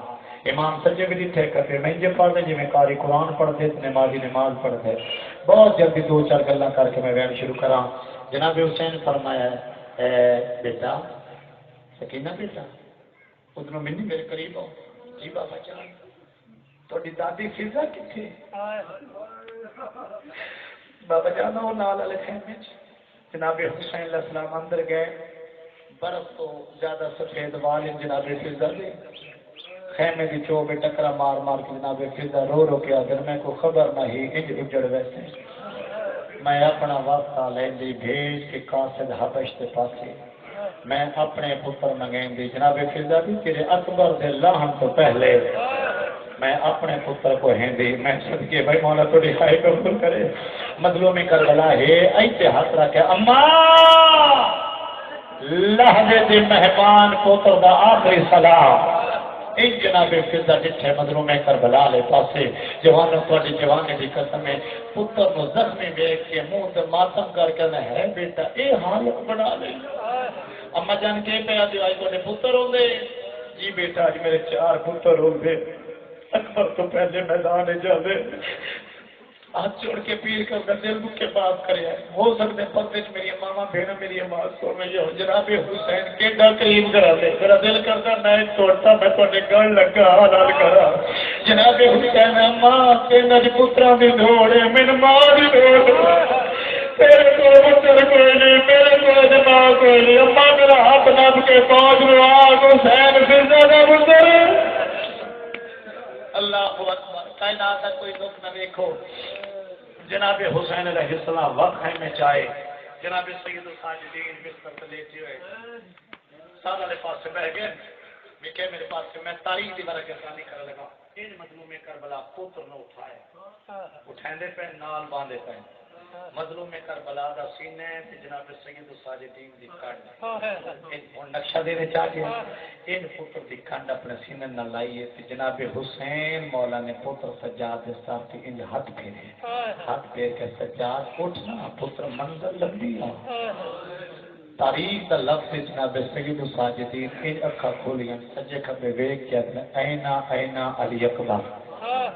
امام سجے بھی جتھے کرتے میں جے پڑھتے جی میں قاری قرآن پڑھتے نمازی نماز پڑھتے بہت جلدی 2-4 گلاں کر کے میں بیان شروع کراں جناب حسین فرمایا ہے بیٹا سکینہ بیٹا ادھر منی میرے قریب ہو جی بابا جان تھوڑی دادی فضا کتنے بابا جان وہ نال والے خیمے جناب حسین علیہ السلام اندر گئے برف تو زیادہ سفید وال جناب فضا دے خیمے کی چوبے ٹکرا مار مار کے جناب فضا رو رو کے آدر میں کو خبر نہ ہی انج اجڑ ویسے میں اپنا واسطہ لیندی بھیج کے قاصد حبش کے پاسے میں اپنے پتر منگین دی جناب فضا بھی تیرے اکبر دے لاہن تو پہلے میں اپنے پتر کو ہندی میں صدقے بھائی مولا تو دکھائی قبول کرے مظلومی کربلا ہے ایسے ہاتھ رکھے اما لہجے دے مہمان پتر دا آخری سلام ان جناب فضا جتھے مظلوم کربلا لے پاسے جوانوں تواڈی جوانے دی قسم ہے پتر نو زخمی ویکھ کے منہ تے ماتم کر کے ہے بیٹا اے حالت بنا لے اما جان کے پیا دی آئی تواڈے پتر ہوندے جی بیٹا اج میرے 4 پتر ہو گئے اکبر تو پہلے میدان جاوے ہاتھ جوڑ کے پیر کر دل کے بات کرے ہو سکتے پردے میری ماما بہن میری آواز سن رہی ہو جناب حسین کیڈا قریب کرا دے میرا دل کرتا میں توڑتا میں تے گل لگا حلال کرا جناب حسین ماں تین پترا کی دوڑ میرے ماں کی دوڑ میرے کو پتر کوئی نہیں میرے کو ماں کوئی نہیں اما میرا ہاتھ نپ کے پہنچ لو آگ حسین پھر کا پتر اللہ اکبر کائنات کا کوئی دکھ نہ دیکھو جناب حسین علیہ السلام وقت ہے میں چاہے جناب سید الساجدین بستر پہ لیٹے ہوئے سارا والے پاس سے بیٹھ گئے کہ میرے پاس سے میں تاریخ کی بارہ گردانی کرنے لگا ان مظلوم کربلا پوتر نہ اٹھائے اٹھائندے پہ نال باندھے پہ مظلوم کربلا دا سینے تے جناب سید الساجدین دی کنڈ ان نقشہ دے چاہ گیا ان پتر دی کنڈ اپنے سینے نہ لائیے تے جناب حسین مولا نے پتر سجاد دے ساتھ ان ہاتھ پھیرے ہاتھ پھیر کے سجاد اٹھنا پتر منظر لگ دیا تاریخ دا لفظ جناب سید الساجدین ان اکھا کھولیاں سجے کھبے ویکھ کے اینا اینا علی اکبر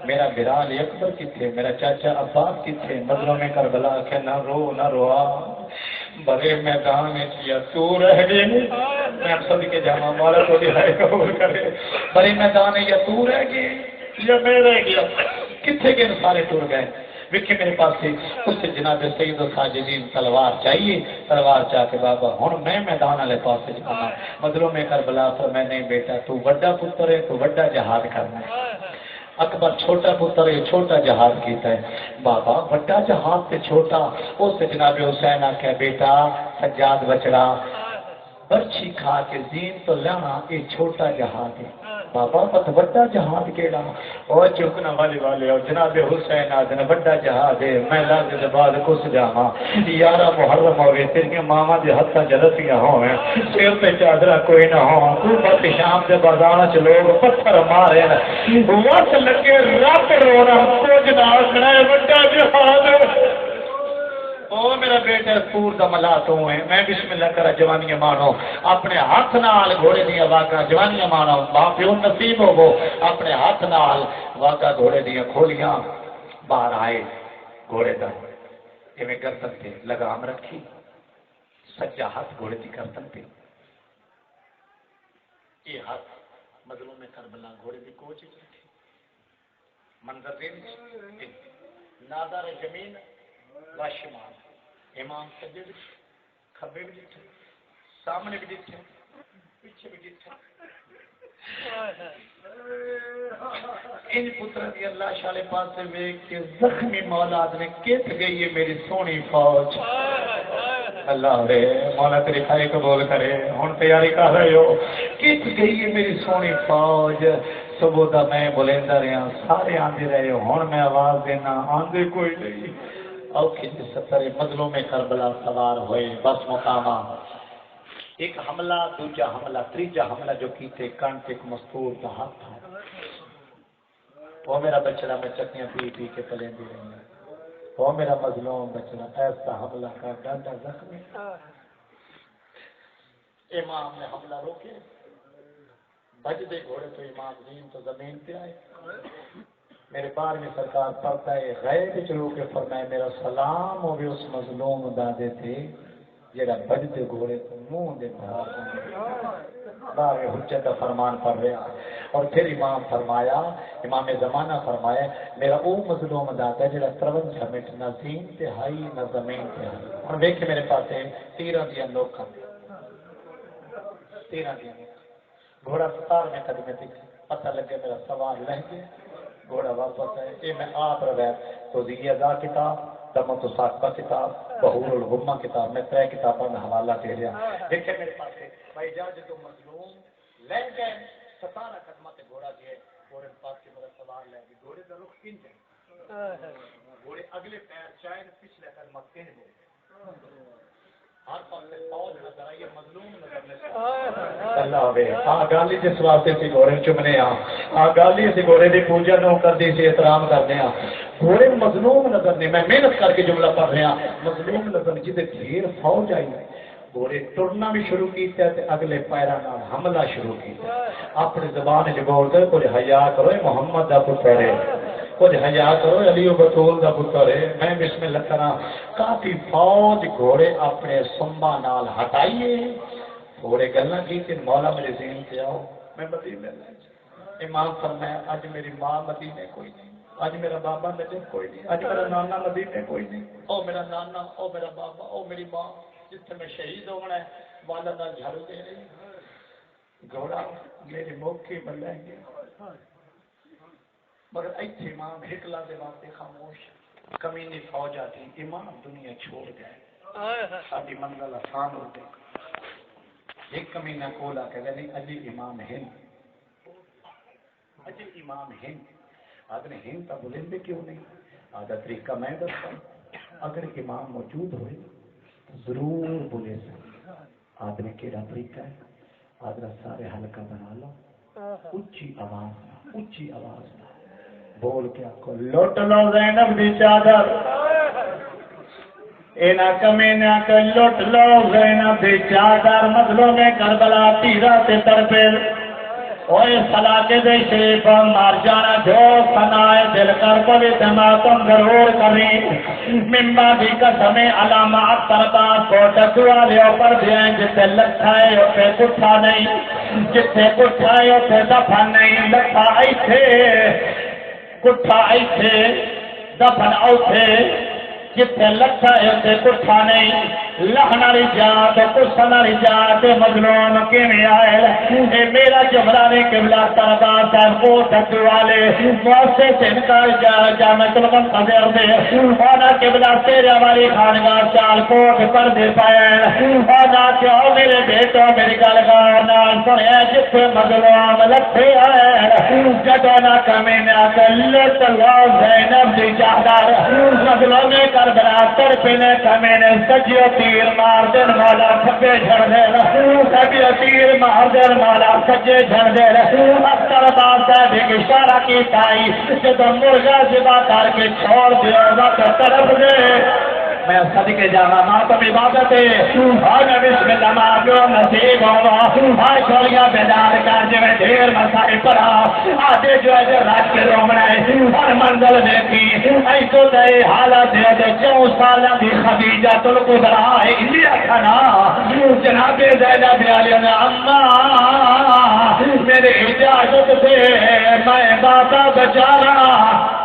میرا برال اکبر کتھے میرا چاچا عباس کتھے مظلوم میں کربلا کہ نہ رو نہ روا بڑے میدان کیا تو رہ گئے میں سب کے جامع مولا کو دہائے قبول کرے بڑے میدان یا تو رہ گئے یا میں رہ گیا کتھے کے سارے ٹور گئے وکھے میرے پاس سے اس جناب سید الساجدین تلوار چاہیے تلوار چاہ کے بابا ہوں میں میدان والے پاس سے جانا مظلوم میں کربلا پر میں نہیں بیٹا تو بڑا پتر ہے تو بڑا جہاد کرنا ہے اکبر چھوٹا پتر ہے چھوٹا جہاد کیتا ہے بابا بڑا جہاد سے چھوٹا اس جناب حسین آخیا بیٹا سجاد بچڑا برچھی کھا کے زین تو لانا یہ چھوٹا جہاد ہے بابا بت بڑا جہاد کیڑا اور چکنا والے اور جناب حسین آدھن بڑا جہاد ہے میں لاز دے بعد کس جاواں یارا محرم ہوے تیریاں ماواں دے ہتھاں چ رسیاں ہوویں سر تے چادر کوئی نہ ہو تو بس شام دے بازار چ لوگ پتھر مارے وقت لگے رب رونا کچھ نہ آخنا بڑا جہاد او میرا بیٹا پور دا ملا تو ہے میں بسم اللہ کرا جوانیاں مانو اپنے ہاتھ نال گھوڑے دیا واگا جوانیاں مانو باپ پیو نصیب ہو اپنے ہاتھ نال واگا گھوڑے دیا کھولیاں باہر آئے گھوڑے دا ایویں گردن پہ لگام رکھی سجا ہاتھ گھوڑے دی گردن پہ یہ ہاتھ مظلوم کربلا گھوڑے دی کوچ رکھی منظر دے نادار زمین واشمان امام سجے بھی کھبے بھی ڈٹھے سامنے بھی ڈٹھے پیچھے بھی ڈٹھے ان پتر دی اللہ شالے پاس سے ویکھ کے زخمی مولاد نے کت گئی ہے میری سونی فوج اللہ رے مولا تیری خیر قبول کرے ہن تیاری کر رہے ہو کت گئی ہے میری سونی فوج صبح دا میں بولیندا رہیا سارے آندے رہے ہن میں آواز دینا آندے کوئی نہیں اوکھے جی ستر مظلوم کربلا سوار ہوئے بس مقامہ ایک حملہ دوجا حملہ تیجا حملہ جو کیتے کنٹ ایک مستور کا ہاتھ تھا وہ میرا بچڑا میں چٹنیاں پی پی کے پلیں دی رہی ہیں وہ میرا مظلوم بچڑا ایسا حملہ کا ڈانڈا زخمی امام نے حملہ روکے بج دے گھوڑے تو امام زین تو زمین پہ آئے میرے بار میں سرکار پڑھتا ہے غیب چلو کے فرمائے میرا سلام ہو بھی اس مظلوم دادے تھے جڑا بجتے گھوڑے کو منہ دے بار حجت کا فرمان پڑھ رہا اور پھر امام فرمایا امام زمانہ فرمایا میرا او مظلوم دادا جڑا 53 منٹ نہ زین تے ہائی نہ زمین تے ہائی ہن دیکھ میرے پاس 13 دیا لوکاں 13 دیا گھوڑا 17 میں قدمے تک پتہ لگے میرا سوار لہ گیا گھوڑا واپس ہے یہ میں آپ روایت تو ذیادہ کتاب دمت ساقہ کتاب بحور الغمہ کتاب میں 3 کتابوں کا حوالہ دے رہا دیکھیں میرے پاس بھائی جاج تو مظلوم لے گئے 17 قدمہ تے گھوڑا دیے گھوڑے پاس کے میرا سوار لے گئے گھوڑے کا رخ کن جائے گھوڑے اگلے پیر چاہے پچھلے قدمہ کن جائے ہر پاس سے فوج نظر آئی مظلوم نظر اللہ ہوئے گالی جس واسطے سی گھوڑے چمنے گالی اسی گھوڑے کی پوجا نو کرتی سی احترام کرتے ہیں گھوڑے مظلوم نظر نہیں میں محنت کر کے جملہ پڑھ رہا مظلوم نظر جی گھیر فوج آئی گھوڑے ٹرنا بھی شروع کیتا تے اگلے پیراں نال حملہ شروع کیتا اپنی زبان وچ بول دے کچھ حیا کرو محمد دا پتر ہے کچھ حیا کرو علی و بطول دا پتر ہے میں بسم اللہ کراں کافی فوج گھوڑے اپنے سمبا نال ہٹائیے گھوڑے گلاں کیتے مولا میرے ذہن تے آؤ میں مدینے امام فرمایا اج میری ماں مدینے کوئی نہیں اج میرا بابا نجف کوئی نہیں اج میرا نانا مدینے کوئی نہیں او میرا نانا او میرا بابا او میری ماں جتنے میں شہید ہونا ہے والدہ جھاڑو دے رہی گھوڑا میرے موقع بلیں گے مگر ایتھے امام ہکلا دے واسطے خاموش کمینی فوج آتی امام دنیا چھوڑ گئے ساری منزل آسان ہو گئی ایک کمینہ کولا کہ نہیں اجی امام ہند اجی امام ہند آدھے ہند کا بلندے کیوں نہیں آدھا طریقہ میں دستا اگر امام موجود ہوئے تو ضرور بولے سکتے آدھے کیڑا طریقہ ہے آدھا سارے حلقہ بنا لو اچھی آواز بول کے آپ کو لوٹ لو زینب دی چادر اینا کمینا کہ لوٹ لو زینب دی چادر مظلوم میں کربلا تیرا تے تڑپے اوے صلاح دے شریف مار جانا جو فنائے دل کر بولی دماتم ضرور کری ممبا دی قسم علامات تربا کوٹ دعا لے اوپر دیں جتے لکھائے اوپے کٹھا نہیں جتے کٹھائے اوپے دفع نہیں لکھا ایتھے کٹھا ایتھے دفن اوتھے جتے لکھا ایتھے کٹھا نہیں لہنا رجات کسنا رجات مظلوم کیمی آئے اے میرا جمرانے قبلہ تربا صاحب کو تدو والے موسے سے انکار جامع طلبم قدر دے اونا قبلہ تیرے والی خانگاہ چال کوٹ پر دے پائے اونا کیا میرے بیٹوں میری گلگانا سنے جتے مظلوم لکھے آئے جدونا کمینا کلت اللہ زینب دی جہدار مظلوم کربلا ترپنے کمینے سجیو تیر مار دن مولا کھپے جھڑ دے سبھی تیر مار دن مولا سجے جھڑ دے اکتر بار صاحب ایک اشارہ کی تائی جب مرغا زبا کر کے چھوڑ دیا وقت طرف دے میں صدقے جانا ماتم عبادت ہے اور میں بسم اللہ معافیوں نصیب ہوا آج چھوڑیاں بیدار کر جو میں دیر مسائل پڑا آتے جو ہے راج کے رومنے اور منزل دیکھی ایسو دے حالت دے جو سالہ دی خدیجہ تلکو درہ ہے انڈیا کھنا جناب زینب علیہ نے اماں میرے اجازت دے میں باتا بچا رہا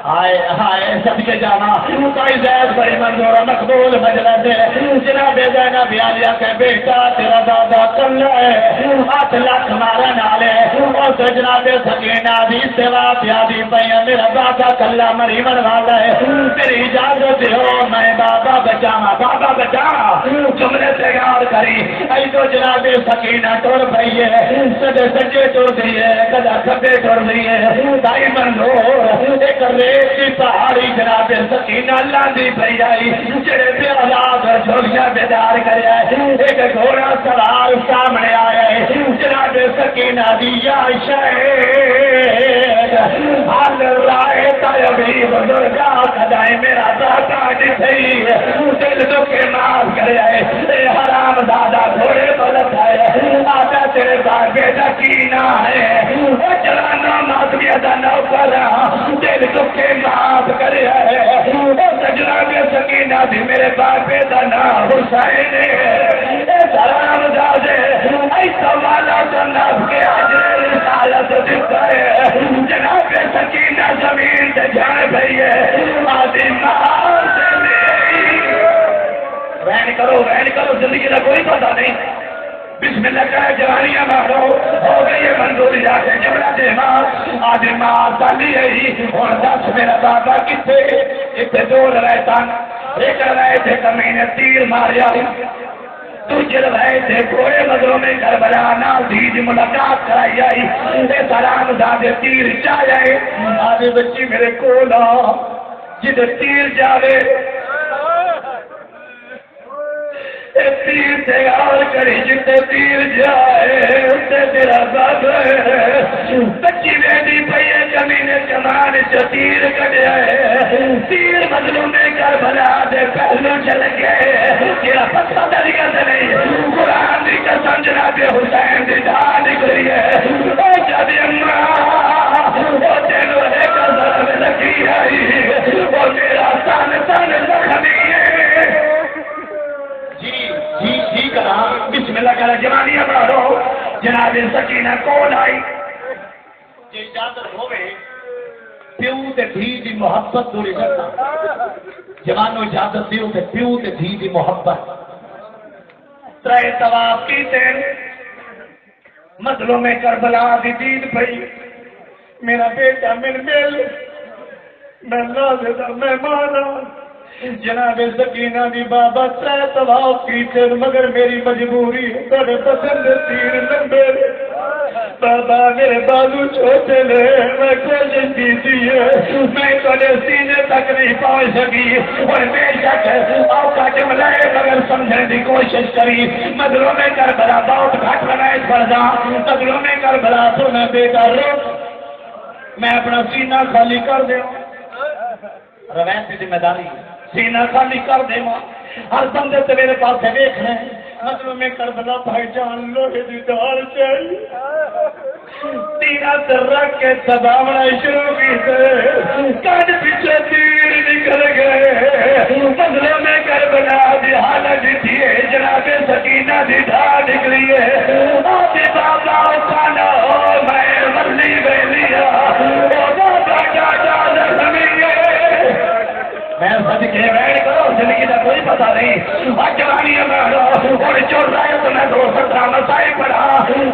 آئے آئے سب کے جانا کوئی زید بڑی منظور مقبول مجلس ہے جناب زینب علیہ کے بیٹا تیرا دادا کل ہے 8 لاکھ مارا نالے اور جناب سکینہ دی سوا پیادی پہیا میرا دادا کلہ مری من والا ہے میری اجازت ہو میں بابا بچا جملے سے یاد کری ای تو جناب سکینہ ٹور پئی ہے سجے سجے ٹور گئی ہے کدا کھبے ٹور گئی ہے دائی منظور ایک کی پہاڑی جناب سکینہ لاندی پئی آئی جڑے پہ اولاد جھولیاں بیدار کرے ایک گھوڑا سوار سامنے آیا ہے جناب سکینہ دی یا شہید حال رائے طیبی بزرگا کدائے میرا دادا جتھئی دل دکھے معاف کرے اے حرام دادا گھوڑے بلد ہے آتا تیرے بار بیٹا کینا ہے جلانا ماتمیہ دا نوکر دل دکھے معاف کرے جناب سکینہ بھی میرے باپے دا نام حسین ہے سلام دادے ایسا والا جناب کے عجر رسالت دیتا ہے جناب سکینہ زمین سے جائے بھئی ہے آدھی مہار سے میری رہن کرو زندگی کا کوئی پتہ نہیں بسم اللہ کا جوانیاں مارو ہو گئی ہے منظوری جاتے جملہ دے ماں آدھی ماں تالی ہے اور 10 میرا بابا کتے اتنے دور رہتا ایک رہے تھے کمینے تیر ماریا تجھے رہے تھے گھوڑے مدروں میں کربلا نال دیج ملاقات کرائی آئی اے سلام دادے تیر چاہے آدھے بچی میرے کولا جدے تیر جاوے تیر تیار کری جتے تیر جائے اسے تیرا باب ہے بچی ویڈی پہیے کمینے جمان تیر کٹیا ہے، تیر مظلوم کربلا دے پہلو چل گئے، تیرا پتہ دریا سے نہیں، قرآن دی قسم جناب حسین دی ڈھال نکلی ہے، او جب اماں وہ تینوں ایک ضرب لگی آئی، وہ میرا تن تن زخمی ہے۔ جی کرا بسم اللہ کرا جوانیاں مارو، جناب سکینہ کون آئی؟ جی اجازت ہوئے پیو تے دھی دی محبت دوری کرنا، جوانوں اجازت دیو تے پیو تے دھی دی محبت ترے طواف کیتے، مظلوم کربلا دی دید پئی، میرا بیٹا من مل میں نازدہ مہمانا، جناب سکینہ دی بابا ترے طواف کیتے، مگر میری مجبوری تیرے پسند تیر لمبے، بابا میرے بازو چھوٹے لے، میں کوشش کی تھی میں تھوڑے سینے تک نہیں پہنچ سکی، اور بے شک اوقات ملائے مگر سمجھنے کی کوشش کری، مظلوم کربلا بہت گھٹ بنائے پڑا، مظلوم کربلا تو میں بیٹا رو، میں اپنا سینہ خالی کر دوں، روایت کی ذمہ داری سینہ خالی کر دے ماں، ہر بندے سے میرے پاس دیکھ رہے ہیں، مظلوم کربلا بھائی جان لوہے دی ڈال چاہیے، تیرا در رکھ کے سداونا شروع کی تھے، کان پیچھے تیر نکل گئے، مظلوم کربلا دی حالت تھی، جناب سکینہ دی ڈھال نکلی ہے، آج بابا کھانا ہو میں مرلی بیلیا، او بابا جاجا زخمی ہے، میں سج کے بیٹھ کرو، زندگی کا کوئی پتہ نہیں، جوانی مارو اور چور رہے تو میں 217 مسائل پڑھا،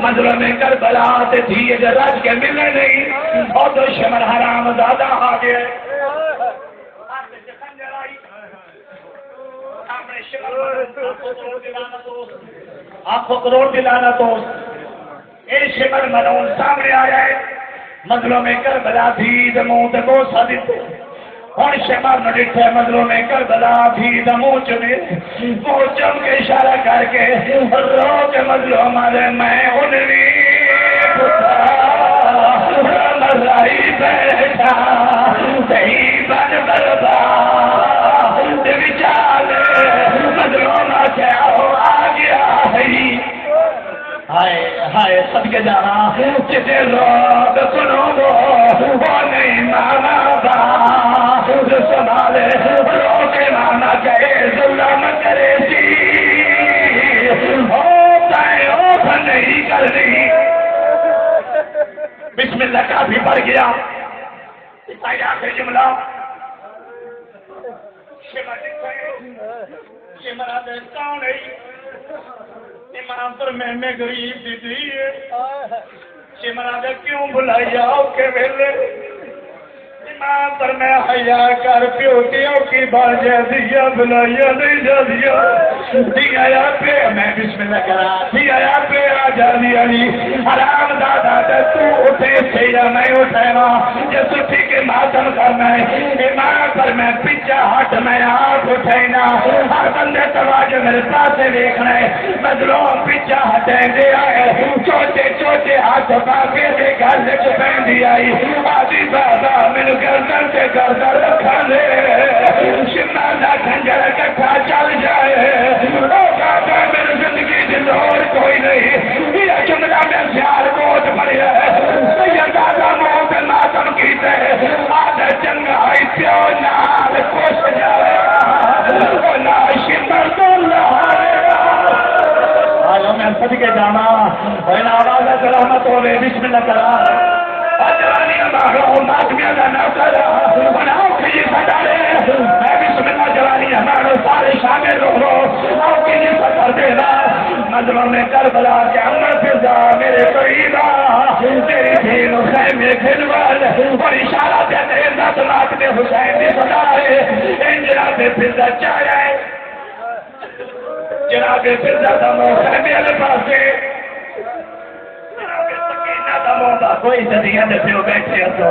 مظلوم کربلا تے دھی رج کے ملے نہیں، اور تو شمر حرام زیادہ آ گئے، آپ کو کروڑ دلانا تو اے شمر ملون سامنے آیا ہے، مظلوم کربلا دھی منہ تے بوسا دیتے، اور شمر نہ ڈٹھے مظلوم کربلا بھی دمو چنے، وہ چم کے اشارہ کر کے رو کے مظلوم آدھے میں انوی پتھا مزائی بیٹھا صحیح بن بربا بچالے مظلوم آجاؤ آ گیا ہے، ہائے ہائے سب کے جانا جسے لوگ سنو وہ نہیں مانا با سنبھالے رو کے مانا گئے ظلم کرے جی ہوتا نہیں کر رہی، بسم اللہ کافی بڑھ گیا، آخری جملہ شمرا دیکھتا نہیں، امام پر میں غریب دیدی ہے، شمرا دے کیوں بلائی آؤ کے ویلے، امام پر میں حیا کر پیو کی بار جا دیا بلایا نہیں جا دیا، دیا یا پہ میں بسم اللہ کرا، دیا یا پہ آ جا دیا نہیں، حرام دادا تے تو اٹھے تھے یا میں اٹھے نا، جس اٹھی کے ماتم کرنا ہے، امام پر میں پیچھا ہٹ میں آپ اٹھے نا، ہر بندے تواجہ میرے پاس دیکھنا ہے، مظلوم پیچھا ہٹیں دے آئے، چوٹے چوٹے ہاتھ باقی دے گھر سے چپین دی آئی، آدھی بابا مل گردن سے گردن رکھا لے، شمالہ کھنجر کٹھا چل جائے، او بابا میری زندگی دل اور کوئی نہیں، یہ جملہ میں زیار موت پڑی ہے، سید دادا موت ماتم کیتے، آدھا چنگائی پیو نال کوش جائے، او ناشی مردوں لہارے گا، آج ہمیں سد کے جانا، وین آواز ہے رحمت ہو رہے، بسم اللہ کرا، جوانی ہمارا ماتمیاں کا نوکر بناؤ کھجی سٹارے، میں بسم اللہ جوانی ہمارا سارے شامل ہو، آؤ کھجی سٹار دینا، مظلوم کربلا کے عمر فضا میرے قریبا، تیری دین خیمے کھلوال، اور اشارہ دیتے ذات رات میں حسین دی سٹارے، انجراب فضا چاہے، جناب فضا دمو خیمے علی پاسے، کوئی دنیا دے پیو بیٹھے ہو تو،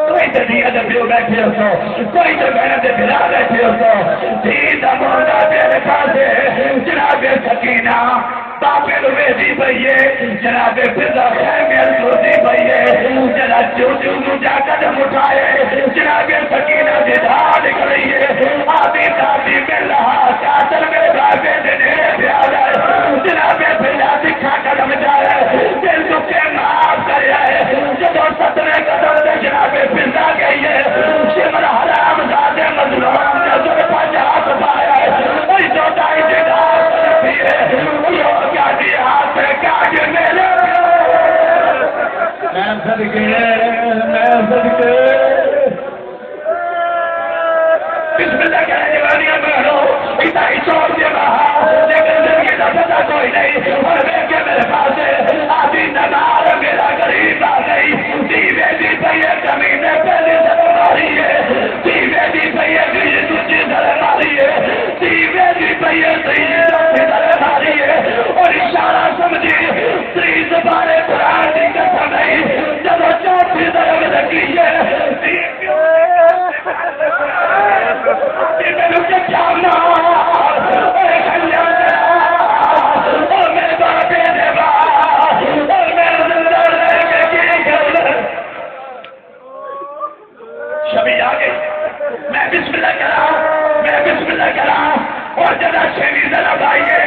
کوئی دنیا دے پیو بیٹھے ہو تو، کوئی تو بہن دے بلا بیٹھے ہو تو، سیدھا مولا میرے پاسے، جناب سکینہ باپے روے دی بھئیے، جناب فضا خیمے الکو دی بھئیے، جناب جو جا کر آ گئی میں بسم اللہ کرا اور جنا شیری ذرا بھائیے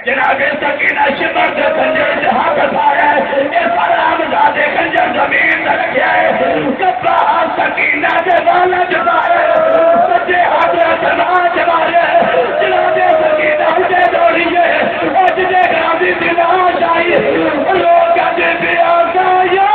جناب سکینہ شمر سے خنجر جہاں بسایا ہے یہ سارا مزاد خنجر زمین سے رکھا ہے کبا سکینہ کے والا جمارے سجے ہاتھ سنا جمارے جناب سکینہ سے دوڑی ہے اور جنہیں گرامی دنا چاہیے لوگ کہتے دیا چاہیے